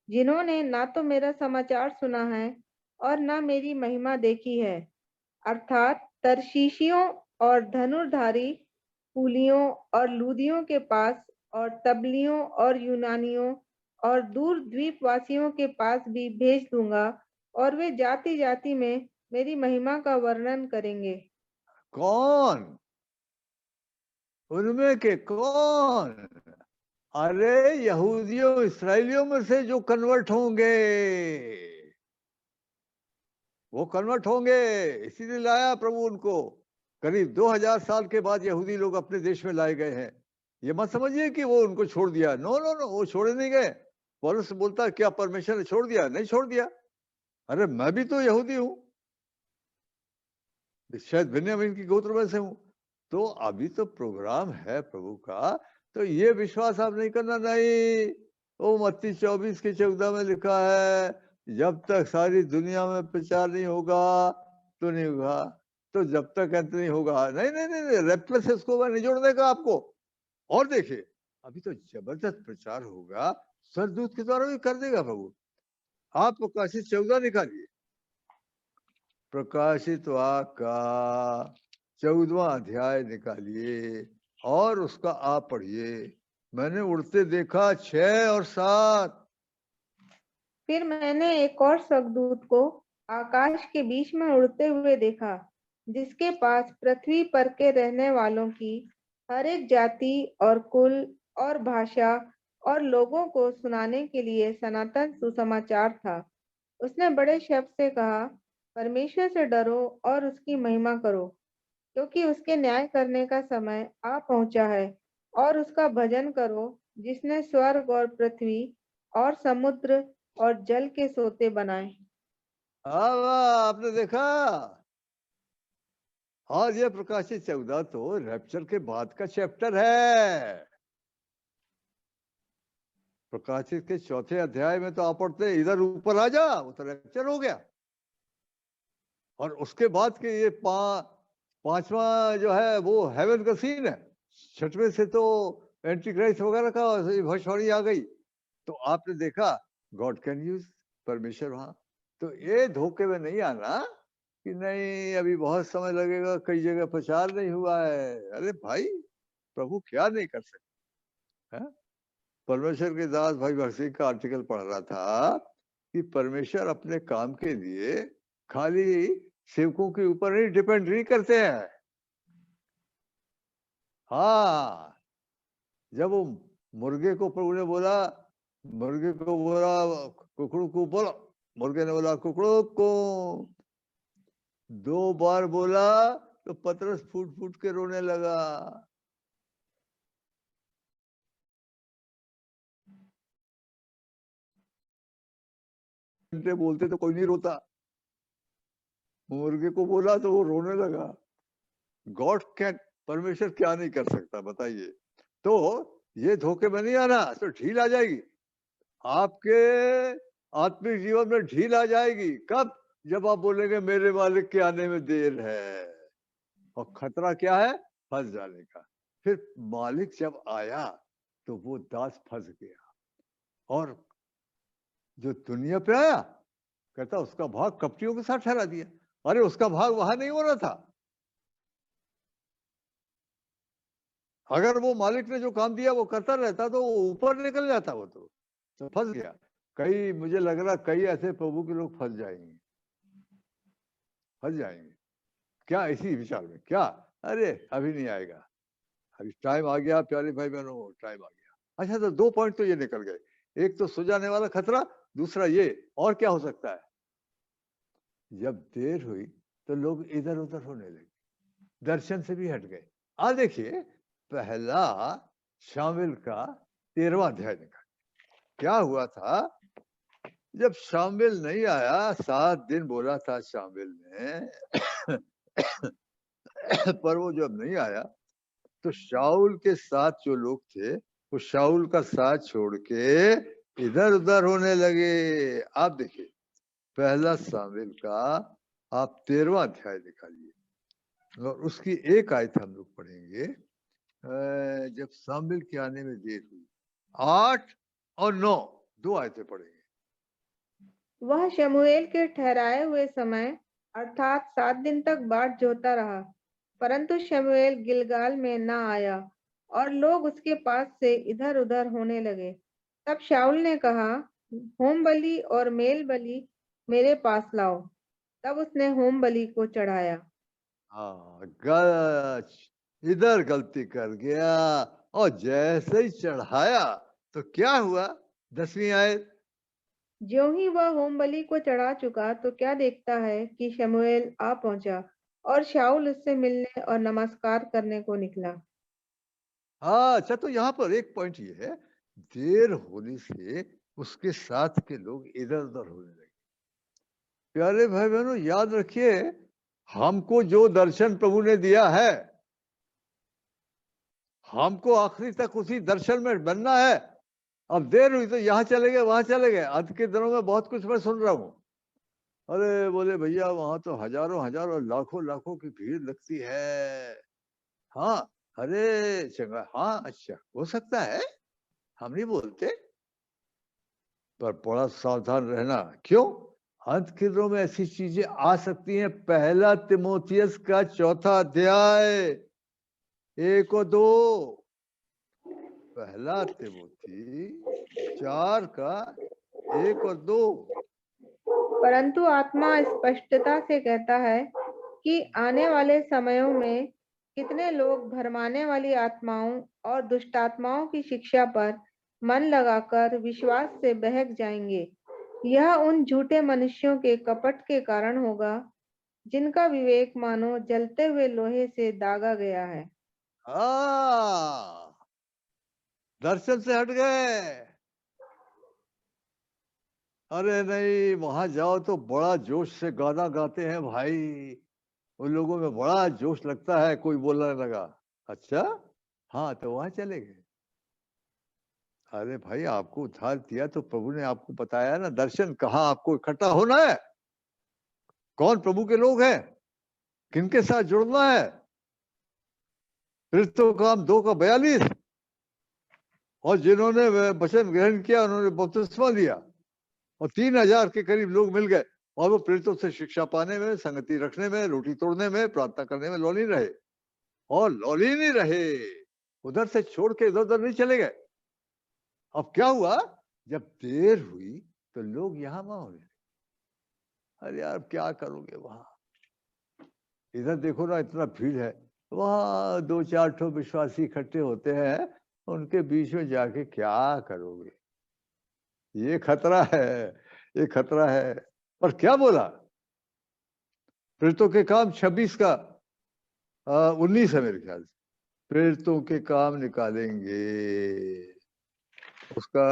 जिन्होंने ना तो मेरा समाचार सुना है और ना मेरी महिमा देखी है, अर्थात तर्शीशियों और धनुर्धारी पूलियों और लूदियों के पास और तबलियों और यूनानियों और दूर द्वीपवासियों के पास भी भेज दूंगा और वे जाति जाति में मेरी महिमा का वर्णन करेंगे। कौन? उनमें के कौन? अरे यहूदियों इस्राएलियों में से जो कन्वर्ट होंगे, वो कन्वर्ट होंगे। इसीलिए लाया प्रभु उनको। करीब 2000 साल के बाद यहूदी लोग अपने देश में लाए गए हैं। ये मत समझिए कि वो उनको छोड़ दिया। नो नो नो, वो छोड़े नहीं गए। पौलुस बोलता है क्या परमेश्वर ने छोड़ दिया? नहीं छोड़ दिया। अरे मैं भी तो यहूदी हूं, शायद बिन्यामीन की गोत्र में से हूं। तो अभी तो प्रोग्राम है प्रभु का, तो ये विश्वास आप नहीं करना। नहीं, वो मत्ती 24 के 14 में लिखा है, जब तक सारी दुनिया में प्रचार नहीं होगा तो नहीं होगा। तो जब तक अंत नहीं होगा, नहीं नहीं नहीं, नहीं रैप्चर से उसको मैं नहीं जोड़ देगा आपको। और देखिए अभी तो जबरदस्त प्रचार होगा, सरदूत के द्वारा भी कर देगा प्रभु। आप प्रकाशित 14 निकालिए, प्रकाशित वाक्य का 14वां अध्याय निकालिए और उसका आप पढ़िए। मैंने उड़ते देखा 6 और 7। फिर मैंने एक और स्वर्गदूत को आकाश के बीच में उड़ते हुए देखा, जिसके पास पृथ्वी पर के रहने वालों की हर एक जाति और कुल और भाषा और लोगों को सुनाने के लिए सनातन सुसमाचार था। उसने बड़े शब्द से कहा, परमेश्वर से डरो और उसकी महिमा करो, क्योंकि उसके न्याय करने का समय आ पहुंचा है, और उसका भजन करो जिसने स्वर्ग और पृथ्वी और समुद्र और जल के सोते बनाए। आपने देखा। और ये प्रकाशित 14 तो रैप्चर के बाद का चैप्टर है। प्रकाशित के 4थे अध्याय में तो आप पढ़ते इधर ऊपर आ जा, वो तो रैप्चर हो गया। और उसके बाद के ये पांचवा जो है वो हेवन का सीन है। 6वें से तो एंटी क्राइस्ट वगैरह का भविष्यवाणी आ गई। तो आपने देखा गॉड कैन यूज, परमेश्वर वहां। तो ये धोखे में नहीं आना कि नहीं अभी बहुत समय लगेगा, कई जगह प्रचार नहीं हुआ है। अरे भाई प्रभु क्या नहीं कर सकते है? परमेश्वर के दास भाई भगत सिंह का आर्टिकल पढ़ रहा था कि परमेश्वर अपने काम के लिए खाली सेवकों के ऊपर नहीं डिपेंड नहीं करते हैं। हाँ, जब वो मुर्गे को प्रभु ने बोला, मुर्गे को बोला कुकड़ू को बोला, मुर्गे ने बोला कुकड़ू को 2 बार बोला तो पतरस फूट फूट के रोने लगा। बोलते तो कोई नहीं रोता, मुर्गे को बोला तो वो रोने लगा। गॉड कैन, परमेश्वर क्या नहीं कर सकता बताइए। तो ये धोखे में नहीं आना, तो ढील आ जाएगी आपके आत्मिक जीवन में। ढील आ जाएगी कब? जब आप बोलेंगे मेरे मालिक के आने में देर है। और खतरा क्या है? फंस जाने का। फिर मालिक जब आया तो वो दास फंस गया, और जो दुनिया पे आया कहता उसका भाग कपटियों के साथ ठहरा दिया। अरे उसका भाग वहां नहीं हो रहा था। अगर वो मालिक ने जो काम दिया वो करता रहता तो वो ऊपर निकल जाता। वो तो फंस गया। कई, मुझे लग रहा कई ऐसे प्रभु के लोग फंस जाएंगे, फंस जाएंगे। क्या इसी विचार में क्या? अरे अभी नहीं आएगा, अभी टाइम आ गया प्यारे भाई बहनों, टाइम आ गया। अच्छा, तो 2 पॉइंट तो ये निकल गए। एक तो सो जाने वाला खतरा, दूसरा ये और क्या हो सकता है? जब देर हुई तो लोग इधर उधर होने लगे, दर्शन से भी हट गए। आज देखिए पहला शामिल का 13वां अध्याय निकाल। क्या हुआ था जब शामिल नहीं आया? 7 दिन बोला था शामिल ने पर वो जब नहीं आया तो शाऊल के साथ जो लोग थे वो शाऊल का साथ छोड़ के इधर उधर होने लगे। आप देखिए पहला शामिल का आप 13वां अध्याय निकालिए और उसकी एक आयत हम लोग पढ़ेंगे। जब शामिल के आने में देर हुई, 8 और 9 दो आयतें पढ़ेंगे। वह शमूएल के ठहराए हुए समय अर्थात 7 दिन तक बाट जोहता रहा, परंतु शमूएल गिलगाल में न आया और लोग उसके पास से इधर उधर होने लगे। तब शाऊल ने कहा, होम बलि और मेल बलि मेरे पास लाओ। तब उसने होम बलि को चढ़ाया। इधर गलती कर गया और जैसे ही चढ़ाया तो क्या हुआ? 10वीं आयत। ज्यों ही वह होम बलि को चढ़ा चुका तो क्या देखता है कि शमूएल आ पहुंचा और शाऊल उससे मिलने और नमस्कार करने को निकला। हाँ, अच्छा, तो यहाँ पर एक पॉइंट ये है, देर होने से उसके साथ के लोग इधर उधर होने लगे। प्यारे भाई बहनों, याद रखिए, हमको जो दर्शन प्रभु ने दिया है, हमको आखिरी तक उसी दर्शन में बनना है। अब देर हुई तो यहाँ चले गए, वहां चले गए। आज के दिनों में बहुत कुछ मैं सुन रहा हूँ। अरे बोले भैया, वहां तो हजारों हजारों लाखों लाखों की भीड़ लगती है। हाँ, अरे चंगा, हाँ अच्छा, हो सकता है, हम नहीं बोलते, पर बड़ा सावधान रहना। क्यों? अंत के दिनों में ऐसी चीजें आ सकती हैं। पहला तिमोथियस का 4था अध्याय 1 और 2, पहला तिमोथी 4 का 1 और 2। परंतु आत्मा स्पष्टता से कहता है कि आने वाले समयों में कितने लोग भरमाने वाली आत्माओं और दुष्टात्माओं की शिक्षा पर मन लगाकर विश्वास से बहक जाएंगे। यह उन झूठे मनुष्यों के कपट के कारण होगा जिनका विवेक मानो जलते हुए लोहे से दागा गया है। दर्शन से हट गए। अरे नहीं, वहां जाओ तो बड़ा जोश से गाना गाते हैं भाई, उन लोगों में बड़ा जोश लगता है। कोई बोलने लगा, अच्छा हाँ, तो वहां चले गए। अरे भाई, आपको उद्धार दिया तो प्रभु ने आपको बताया ना दर्शन कहाँ आपको इकट्ठा होना है, कौन प्रभु के लोग हैं, किनके साथ जुड़ना है। फिर तो काम 2 का 42, और जिन्होंने वचन ग्रहण किया उन्होंने बपतिस्मा लिया और 3000 के करीब लोग मिल गए, और वो प्रेरितों से शिक्षा पाने में, संगति रखने में, रोटी तोड़ने में, प्रार्थना करने में लौलीन रहे, और लौलीन ही रहे, उधर से छोड़ के इधर उधर नहीं चले गए। अब क्या हुआ? जब देर हुई तो लोग यहाँ वहां होने लगे। अरे यार, क्या करोगे वहां? इधर देखो ना, इतना भीड़ है, वहां 2-4 ठो विश्वासी इकट्ठे होते हैं, उनके बीच में जाके क्या करोगे? ये खतरा है, ये खतरा है। पर क्या बोला? प्रेरितों के काम 26 का 19 है मेरे ख्याल से। प्रेरितों के काम निकालेंगे, उसका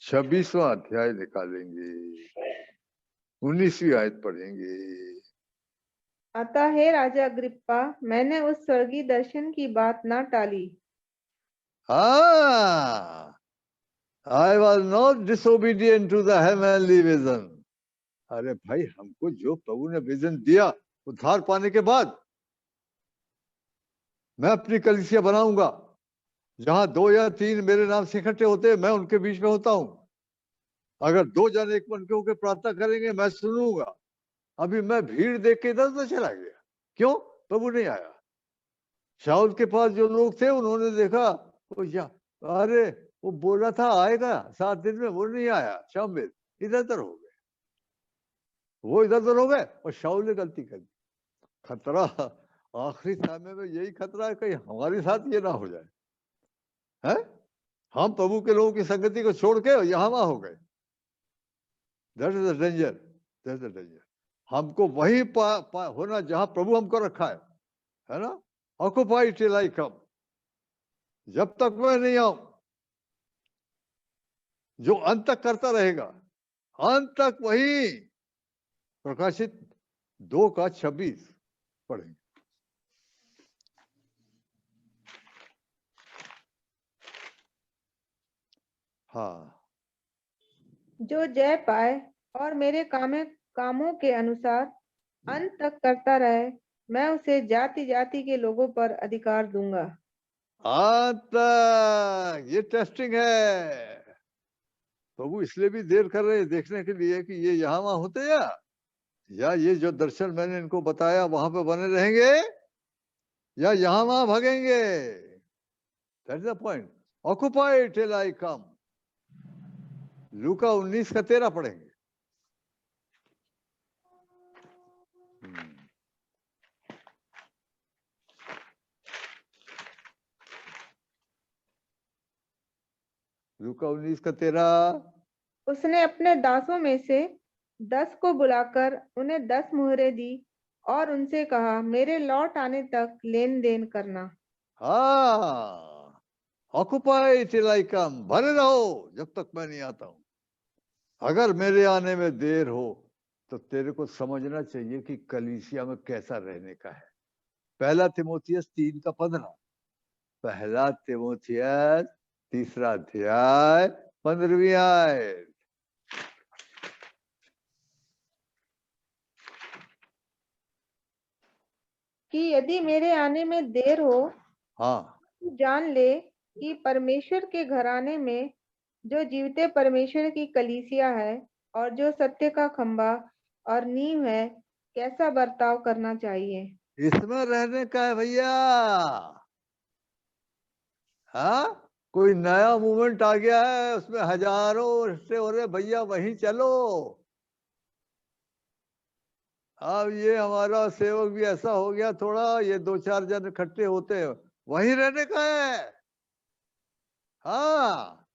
26वां अध्याय निकालेंगे, 19वीं आयत पढ़ेंगे। अतः हे राजा अग्रिप्पा, मैंने उस स्वर्गीय दर्शन की बात न टाली। I was not disobedient to the heavenly vision. अरे भाई, हमको जो प्रभु ने विजन दिया उद्धार पाने के बाद, मैं अपनी कलीसिया बनाऊंगा, जहां 2 या 3 मेरे नाम से इकट्ठे होते हैं, मैं उनके बीच में होता हूं। अगर 2 जन एक मन के होकर प्रार्थना करेंगे, मैं सुनूंगा। अभी मैं भीड़ देख के इधर उधर चला गया, क्यों? प्रभु नहीं आया। शाऊल के पास जो लोग थे, उन्होंने देखा, अरे वो बोला था आएगा 7 दिन में, वो नहीं आया। शामिल इधर उधर हो गए, वो इधर उधर हो गए, और शाऊल ने गलती कर दी। खतरा आखिरी समय में यही खतरा है, कहीं हमारे साथ ये ना हो जाए, है? हम प्रभु के लोगों की संगति को छोड़ के यहाँ वहां हो गए। That is the danger, that is the danger. हमको वही होना जहां प्रभु हमको रखा है ना? ऑक्युपाई टिल आई कम, जब तक मैं नहीं आऊं। जो अंत तक करता रहेगा, अंत तक वही। प्रकाशित 2 का 26 पढ़ेंगे। हाँ, जो जय पाए और मेरे कामों के अनुसार अंत तक करता रहे, मैं उसे जाति जाति के लोगों पर अधिकार दूंगा। ये टेस्टिंग है। प्रभु इसलिए भी देर कर रहे हैं देखने के लिए कि ये यहाँ वहां होते या ये जो दर्शन मैंने इनको बताया वहां पे बने रहेंगे या यहाँ वहां भागेंगे। That is the point. Occupy till I come. लूका 19:13 पढ़ेंगे। लूका 19:13। उसने अपने दासों में से 10 को बुलाकर उन्हें 10 मुहरें दी और उनसे कहा, मेरे लौट आने तक लेन देन करना। हाँ, ऑक्युपाई टिल आई कम। भरे रहो जब तक मैं नहीं आता हूं। अगर मेरे आने में देर हो तो तेरे को समझना चाहिए कि कलीसिया में कैसा रहने का है। पहला तिमोथियस 3:15। पहला तिमोथियस 3 अध्याय 15वीं आयत। कि यदि मेरे आने में देर हो, हाँ, तो जान ले कि परमेश्वर के घराने में जो जीवते परमेश्वर की कलीसिया है और जो सत्य का खंबा और नींव है, कैसा बर्ताव करना चाहिए। इसमें रहने का है भैया। हाँ, कोई नया मूवमेंट आ गया है, उसमें हजारों रिश्ते हो रहे। भैया वहीं चलो। अब ये हमारा सेवक भी ऐसा हो गया थोड़ा, ये 2-4 जन इकट्ठे होते हैं, वहीं रहने का है। हाँ,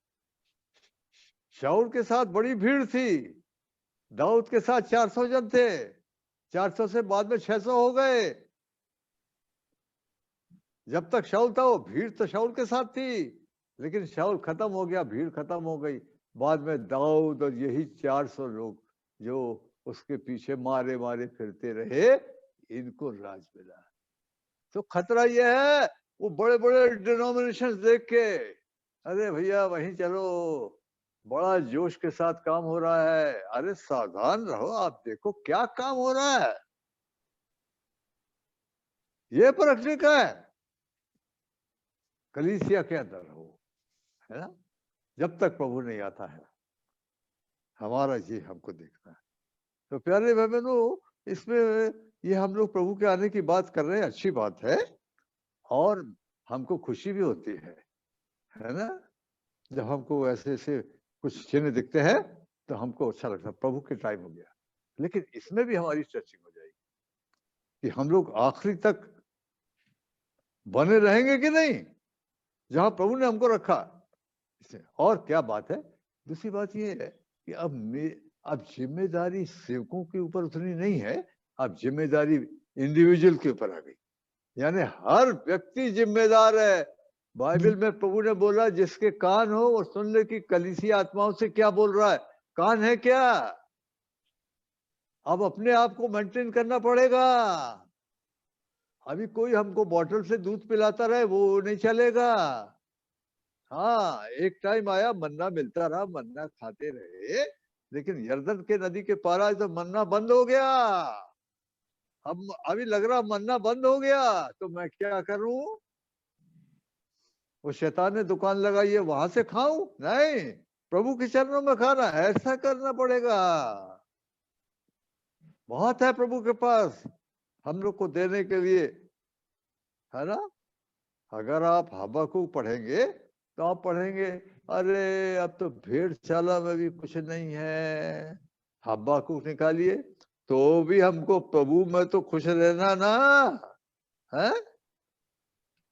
शाऊल के साथ बड़ी भीड़ थी, दाऊद के साथ 400 जन थे, 400 से बाद में 600 हो गए। जब तक शाऊल था वो भीड़ तो शाऊल के साथ थी, लेकिन शाऊल खत्म हो गया, भीड़ खत्म हो गई। बाद में दाऊद और यही 400 लोग जो उसके पीछे मारे मारे फिरते रहे, इनको राज मिला। तो खतरा यह है, वो बड़े बड़े डिनोमिनेशन देख के, अरे भैया वहीं चलो, बड़ा जोश के साथ काम हो रहा है। अरे सावधान रहो, आप देखो क्या काम हो रहा है, ये परखने का है। कलीसिया के अंदर हो, है ना, जब तक प्रभु नहीं आता है। हमारा ये हमको देखना है। तो प्यारे भाई बहनों, इसमें ये हम लोग प्रभु के आने की बात कर रहे हैं, अच्छी बात है और हमको खुशी भी होती है ना, जब हमको ऐसे ऐसे कुछ चिन्ह दिखते हैं तो हमको अच्छा लगता है, प्रभु के टाइम हो गया। लेकिन इसमें भी हमारी स्ट्रेचिंग हो जाएगी कि हम लोग आखिरी तक बने रहेंगे कि नहीं, जहां प्रभु ने हमको रखा। और क्या बात है, दूसरी बात ये है कि अब जिम्मेदारी सेवकों के ऊपर उतनी नहीं है, अब जिम्मेदारी इंडिविजुअल के ऊपर आ गई। यानी हर व्यक्ति जिम्मेदार है। बाइबल में प्रभु ने बोला, जिसके कान हो वो सुन ले कि कलीसिया आत्माओं से क्या बोल रहा है। कान है क्या? अब अपने आप को मेंटेन करना पड़ेगा। अभी कोई हमको बोतल से दूध पिलाता रहे वो नहीं चलेगा। हाँ, एक टाइम आया मन्ना मिलता रहा, मन्ना खाते रहे, लेकिन यर्दन के नदी के पार आए तो मन्ना बंद हो गया। अब अभी लग रहा मन्ना बंद हो गया तो मैं क्या करूं? वो शैतान ने दुकान लगाई है वहां से खाऊं? नहीं, प्रभु के चरणों में खाना, ऐसा करना पड़ेगा। बहुत है प्रभु के पास हम लोग को देने के लिए, है ना। अगर आप हबक्कुक पढ़ेंगे तो आप पढ़ेंगे, अरे अब तो भेड़शाला में भी कुछ नहीं है। हबक्कुक निकालिए तो भी हमको प्रभु में तो खुश रहना ना है।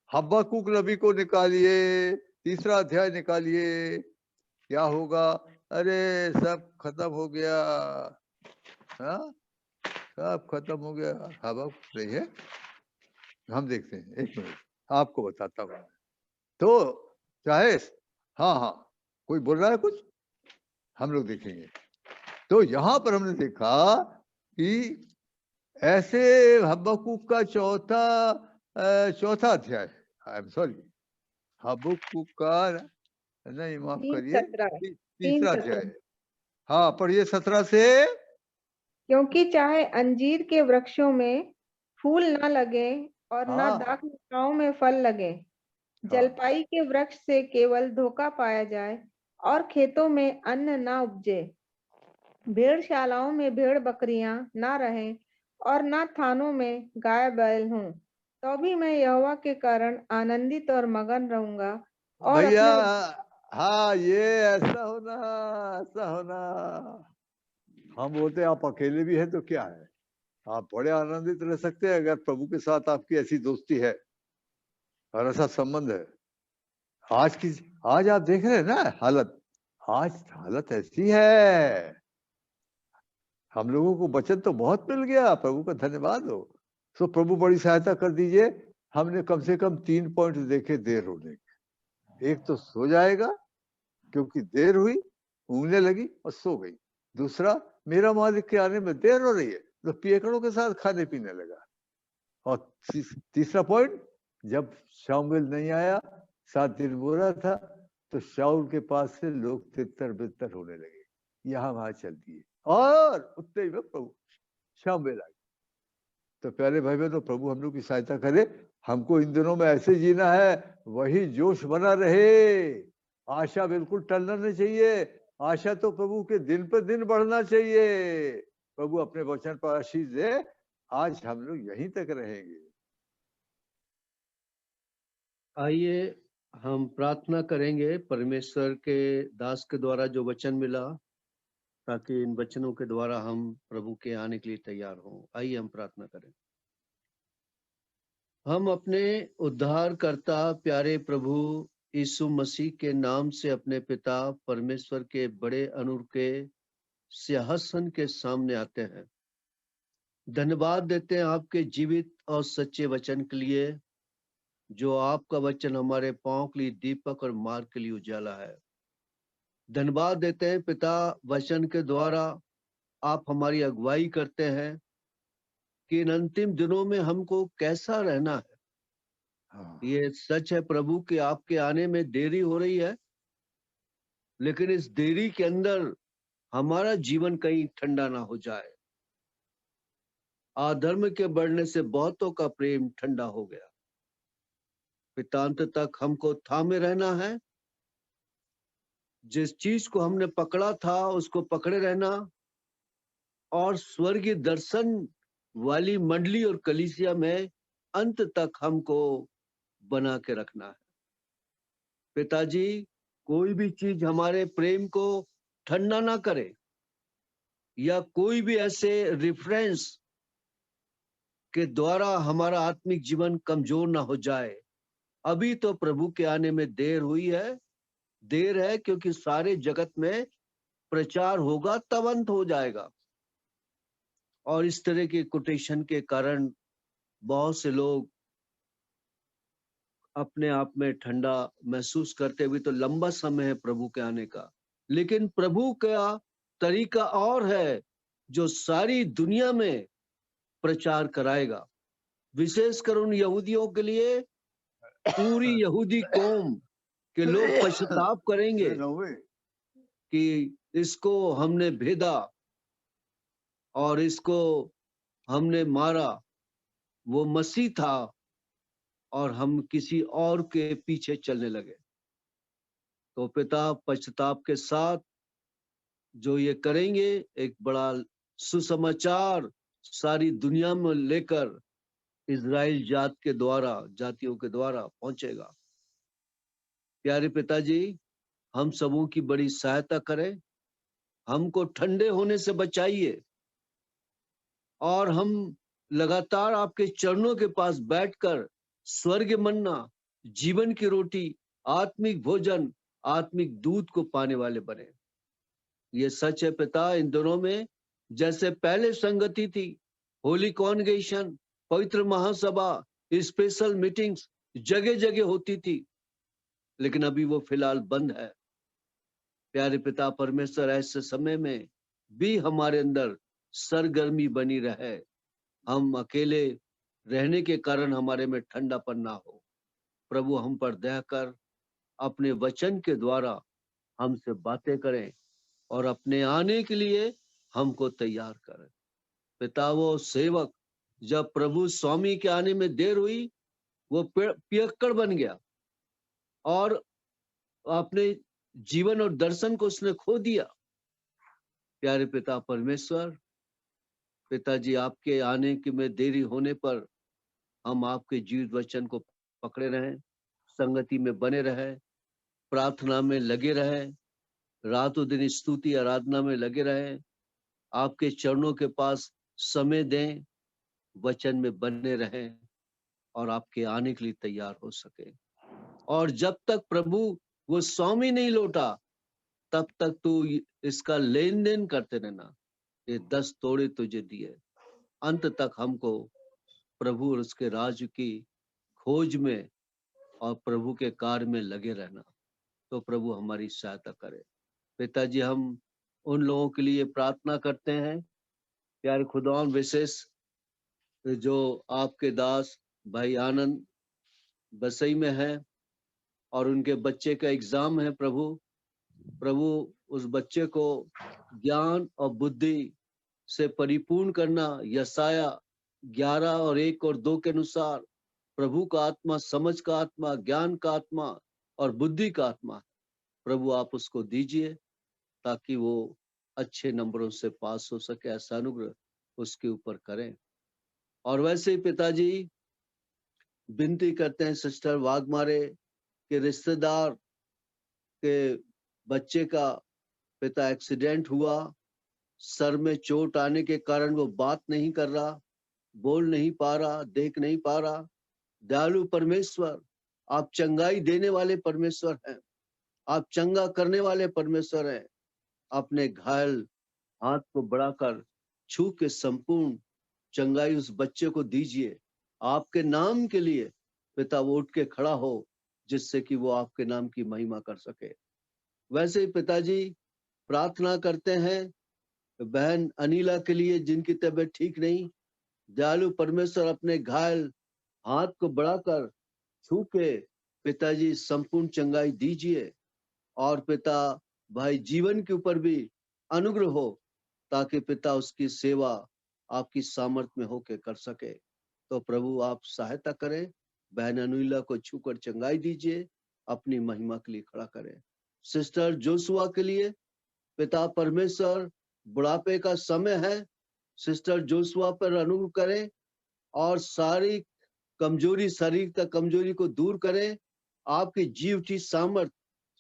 हबक्कुक नबी को निकालिए, 3 अध्याय निकालिए, क्या होगा? अरे सब खत्म हो गया, हाँ सब खत्म हो गया। हबक्कुक नहीं है, हम देखते हैं, 1 मिनट आपको बताता हूँ। तो चाहे हाँ कोई बोल रहा है कुछ, हम लोग देखेंगे। तो यहाँ पर हमने देखा कि ऐसे हबक्कुक का चौथा अध्याय, आई एम सॉरी, हबक्कुक का नहीं, माफ करिए, 3 अध्याय। हाँ पढ़िए 17 से क्योंकि चाहे अंजीर के वृक्षों में फूल न लगे और न हाँ। दाखलताओं में फल लगे, जलपाई के वृक्ष से केवल धोखा पाया जाए और खेतों में अन्न न उपजे, भेड़शालाओं में भेड़ बकरियां ना रहें और ना थानों में गाय बैल हों, तो भी मैं यहोवा के कारण आनंदित और मगन रहूंगा और भैया, अपने हाँ, ये ऐसा होना, ऐसा होना। हम बोलते हैं आप अकेले भी हैं तो क्या है, आप बड़े आनंदित रह सकते हैं अगर प्रभु के साथ आपकी ऐसी दोस्ती है और ऐसा संबंध है। आज आप देख रहे हैं ना हालत, आज हालत ऐसी है। हम लोगों को वचन तो बहुत मिल गया, प्रभु का धन्यवाद हो। तो प्रभु बड़ी सहायता कर दीजिए। हमने कम से कम 3 पॉइंट देखे देर होने के। एक तो सो जाएगा क्योंकि देर हुई, ऊँगने लगी और सो गई। दूसरा, मेरा मालिक के आने में देर हो रही है तो पियकड़ों के साथ खाने पीने लगा। और तीसरा पॉइंट, जब शाऊल नहीं आया, 7 दिन बुरा था, तो शाऊल के पास से लोग तितर बितर होने लगे, यहाँ वहां चलती है। और उतने ही में प्रभु शाऊल आ गया। तो प्यारे भाई बहनों, प्रभु हम लोग की सहायता करे। हमको इन दिनों में ऐसे जीना है, वही जोश बना रहे, आशा बिल्कुल टलना नहीं चाहिए। आशा तो प्रभु के दिन पर दिन बढ़ना चाहिए। प्रभु अपने वचन पर आशीष दे। आज हम लोग यहीं तक रहेंगे। आइए हम प्रार्थना करेंगे परमेश्वर के दास के द्वारा जो वचन मिला, ताकि इन वचनों के द्वारा हम प्रभु के आने के लिए तैयार हों। आइए हम प्रार्थना करें। हम अपने उद्धारकर्ता प्यारे प्रभु यीशु मसीह के नाम से अपने पिता परमेश्वर के बड़े अनुग्रह के सिंहासन के सामने आते हैं। धन्यवाद देते हैं आपके जीवित और सच्चे वचन के लिए, जो आपका वचन हमारे पांव के लिए दीपक और मार्ग के लिए उजाला है। धन्यवाद देते हैं पिता, वचन के द्वारा आप हमारी अगुवाई करते हैं कि इन अंतिम दिनों में हमको कैसा रहना है। ये सच है प्रभु कि आपके आने में देरी हो रही है, लेकिन इस देरी के अंदर हमारा जीवन कहीं ठंडा ना हो जाए। अधर्म के बढ़ने से बहुतों का प्रेम ठंडा हो गया। पितांत तक हमको थामे रहना है। जिस चीज को हमने पकड़ा था उसको पकड़े रहना, और स्वर्गीय दर्शन वाली मंडली और कलीसिया में अंत तक हमको बना के रखना है। पिताजी, कोई भी चीज हमारे प्रेम को ठंडा ना करे, या कोई भी ऐसे रेफरेंस के द्वारा हमारा आत्मिक जीवन कमजोर ना हो जाए। अभी तो प्रभु के आने में देर हुई है, देर है क्योंकि सारे जगत में प्रचार होगा तब अंत हो जाएगा। और इस तरह के कोटेशन के कारण बहुत से लोग अपने आप में ठंडा महसूस करते हुए, तो लंबा समय है प्रभु के आने का। लेकिन प्रभु का तरीका और है, जो सारी दुनिया में प्रचार कराएगा। विशेषकर उन यहूदियों के लिए, पूरी यहूदी कौम के लोग पश्चाताप करेंगे कि इसको हमने भेदा और इसको हमने मारा, वो मसीह था और हम किसी और के पीछे चलने लगे। तो पिता पश्चाताप के साथ जो ये करेंगे, एक बड़ा सुसमाचार सारी दुनिया में लेकर इजराइल जात के द्वारा, जातियों के द्वारा पहुंचेगा। प्यारे पिताजी, हम सबों की बड़ी सहायता करें, हमको ठंडे होने से बचाइए, और हम लगातार आपके चरणों के पास बैठकर स्वर्ग मन्ना, जीवन की रोटी, आत्मिक भोजन, आत्मिक दूध को पाने वाले बने। ये सच है पिता, इन दिनों में जैसे पहले संगति थी, होली कॉन्ग्रेगेशन, पवित्र महासभा, स्पेशल मीटिंग्स जगह जगह होती थी, लेकिन अभी वो फिलहाल बंद है। प्यारे पिता परमेश्वर, ऐसे समय में भी हमारे अंदर सरगर्मी बनी रहे, हम अकेले रहने के कारण हमारे में ठंडापन ना हो। प्रभु हम पर दया कर अपने वचन के द्वारा हमसे बातें करें और अपने आने के लिए हमको तैयार करें। पिता वो सेवक, जब प्रभु स्वामी के आने में देर हुई, वो पियक्कड़ बन गया और अपने जीवन और दर्शन को उसने खो दिया। प्यारे पिता परमेश्वर, पिताजी आपके आने की में देरी होने पर हम आपके जीवित वचन को पकड़े रहें, संगति में बने रहें, प्रार्थना में लगे रहें, रातों दिन स्तुति आराधना में लगे रहें, आपके चरणों के पास समय दें, वचन में बने रहें और आपके आने के लिए तैयार हो सके। और जब तक प्रभु वो स्वामी नहीं लौटा, तब तक तू इसका लेन देन करते रहना। ये 10 तोड़े तुझे दिए, अंत तक हमको प्रभु और उसके राज्य की खोज में और प्रभु के कार्य में लगे रहना। तो प्रभु हमारी सहायता करे। पिताजी, हम उन लोगों के लिए प्रार्थना करते हैं, प्यारे खुदावन, विशेष जो आपके दास भाई आनंद बसई में है और उनके बच्चे का एग्जाम है। प्रभु उस बच्चे को ज्ञान और बुद्धि से परिपूर्ण करना। यशाया 11 और 1 और 2 के अनुसार प्रभु का आत्मा समझ का आत्मा, ज्ञान का आत्मा और बुद्धि का आत्मा, प्रभु आप उसको दीजिए ताकि वो अच्छे नंबरों से पास हो सके। ऐसा अनुग्रह उसके ऊपर करें। और वैसे ही पिताजी विनती करते हैं, सिस्टर वाघमारे के रिश्तेदार के बच्चे का पिता एक्सीडेंट हुआ, सर में चोट आने के कारण वो बात नहीं कर रहा, बोल नहीं पा रहा, देख नहीं पा रहा। दयालु परमेश्वर, आप चंगाई देने वाले परमेश्वर हैं, आप चंगा करने वाले परमेश्वर हैं। अपने घायल हाथ को बढ़ाकर छू के संपूर्ण चंगाई उस बच्चे को दीजिए। आपके नाम के लिए पिता वो उठ के खड़ा हो, जिससे कि वो आपके नाम की महिमा कर सके। वैसे ही पिताजी प्रार्थना करते हैं बहन अनिला के लिए, जिनकी तबीयत ठीक नहीं। दयालु परमेश्वर, अपने घायल हाथ को बढ़ाकर छू के पिताजी संपूर्ण चंगाई दीजिए। और पिता भाई जीवन के ऊपर भी अनुग्रह हो, ताकि पिता उसकी सेवा आपकी सामर्थ में होके कर सके। तो प्रभु आप सहायता करें, बहन अनिला को छूकर चंगाई दीजिए, अपनी महिमा के लिए खड़ा करें। सिस्टर जोशुआ के लिए पिता परमेश्वर, बुढ़ापे का समय है, सिस्टर जोशुआ पर अनुग्रह करें और सारी कमजोरी, शरीर का कमजोरी को दूर करें। आपकी जीव की सामर्थ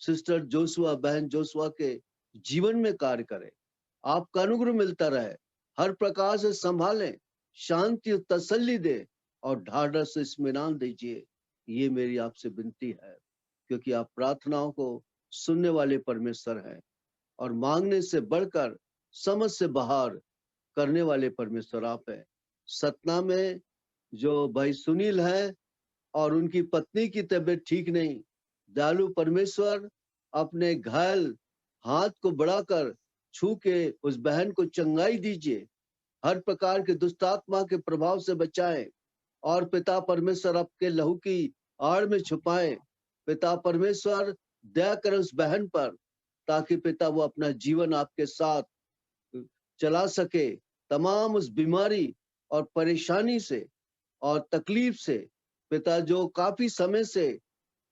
सिस्टर जोशुआ, बहन जोशुआ के जीवन में कार्य करे। आपका अनुग्रह मिलता रहे, हर प्रकार से संभालें, शांति और तसल्ली दे और ढाढ़स से इत्मीनान दीजिए। ये मेरी आपसे विनती है, क्योंकि आप प्रार्थनाओं को सुनने वाले परमेश्वर हैं और मांगने से बढ़कर समझ से बाहर करने वाले परमेश्वर आप हैं। सतना में जो भाई सुनील है और उनकी पत्नी की तबीयत ठीक नहीं, दयालु परमेश्वर अपने घायल हाथ को बढ़ाकर छू के उस बहन को चंगाई दीजिए, हर प्रकार के दुष्टात्मा के प्रभाव से बचाएं और पिता परमेश्वर आपके लहू की आड़ में छुपाएं। पिता परमेश्वर दया करें उस बहन पर, ताकि पिता वो अपना जीवन आपके साथ चला सके। तमाम उस बीमारी और परेशानी से और तकलीफ से पिता, जो काफी समय से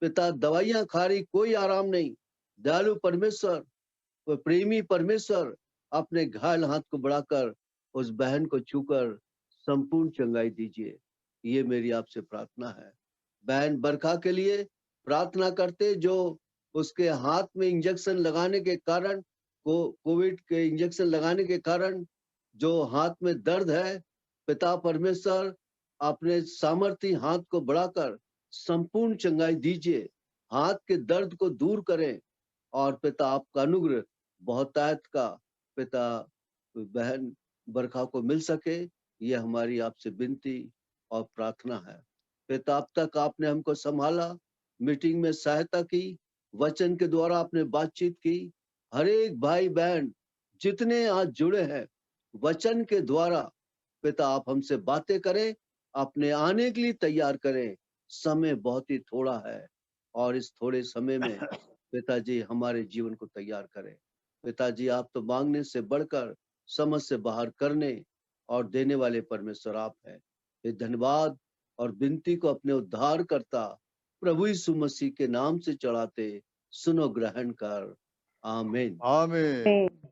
पिता दवाइयां खा रही, कोई आराम नहीं, दयालु परमेश्वर, वो प्रेमी परमेश्वर अपने घायल हाथ को बढ़ाकर उस बहन को छूकर संपूर्ण चंगाई दीजिए। ये मेरी आपसे प्रार्थना है। बहन बरखा के लिए प्रार्थना करते, जो उसके हाथ में इंजेक्शन लगाने के कारण, कोविड के इंजेक्शन लगाने के कारण जो हाथ में दर्द है, पिता परमेश्वर अपने सामर्थी हाथ को बढ़ाकर संपूर्ण चंगाई दीजिए, हाथ के दर्द को दूर करें और पिता आपका अनुग्रह बहुतायत का पिता बहन बरखा को मिल सके। ये हमारी आपसे विनती और प्रार्थना है। पिता, अब तक आपने हमको संभाला, मीटिंग में सहायता की, वचन के द्वारा आपने बातचीत की। हर एक भाई बहन जितने आज जुड़े हैं वचन के द्वारा, पिता आप हमसे बातें करें, अपने आने के लिए तैयार करें। समय बहुत ही थोड़ा है और इस थोड़े समय में पिताजी हमारे जीवन को तैयार करें। पिताजी आप तो मांगने से बढ़कर समझ से बाहर करने और देने वाले परमेश्वर आप है। ये धन्यवाद और विनती को अपने उद्धार करता प्रभु यीशु मसीह के नाम से चढ़ाते सुनो ग्रहण कर। आमीन। आमीन।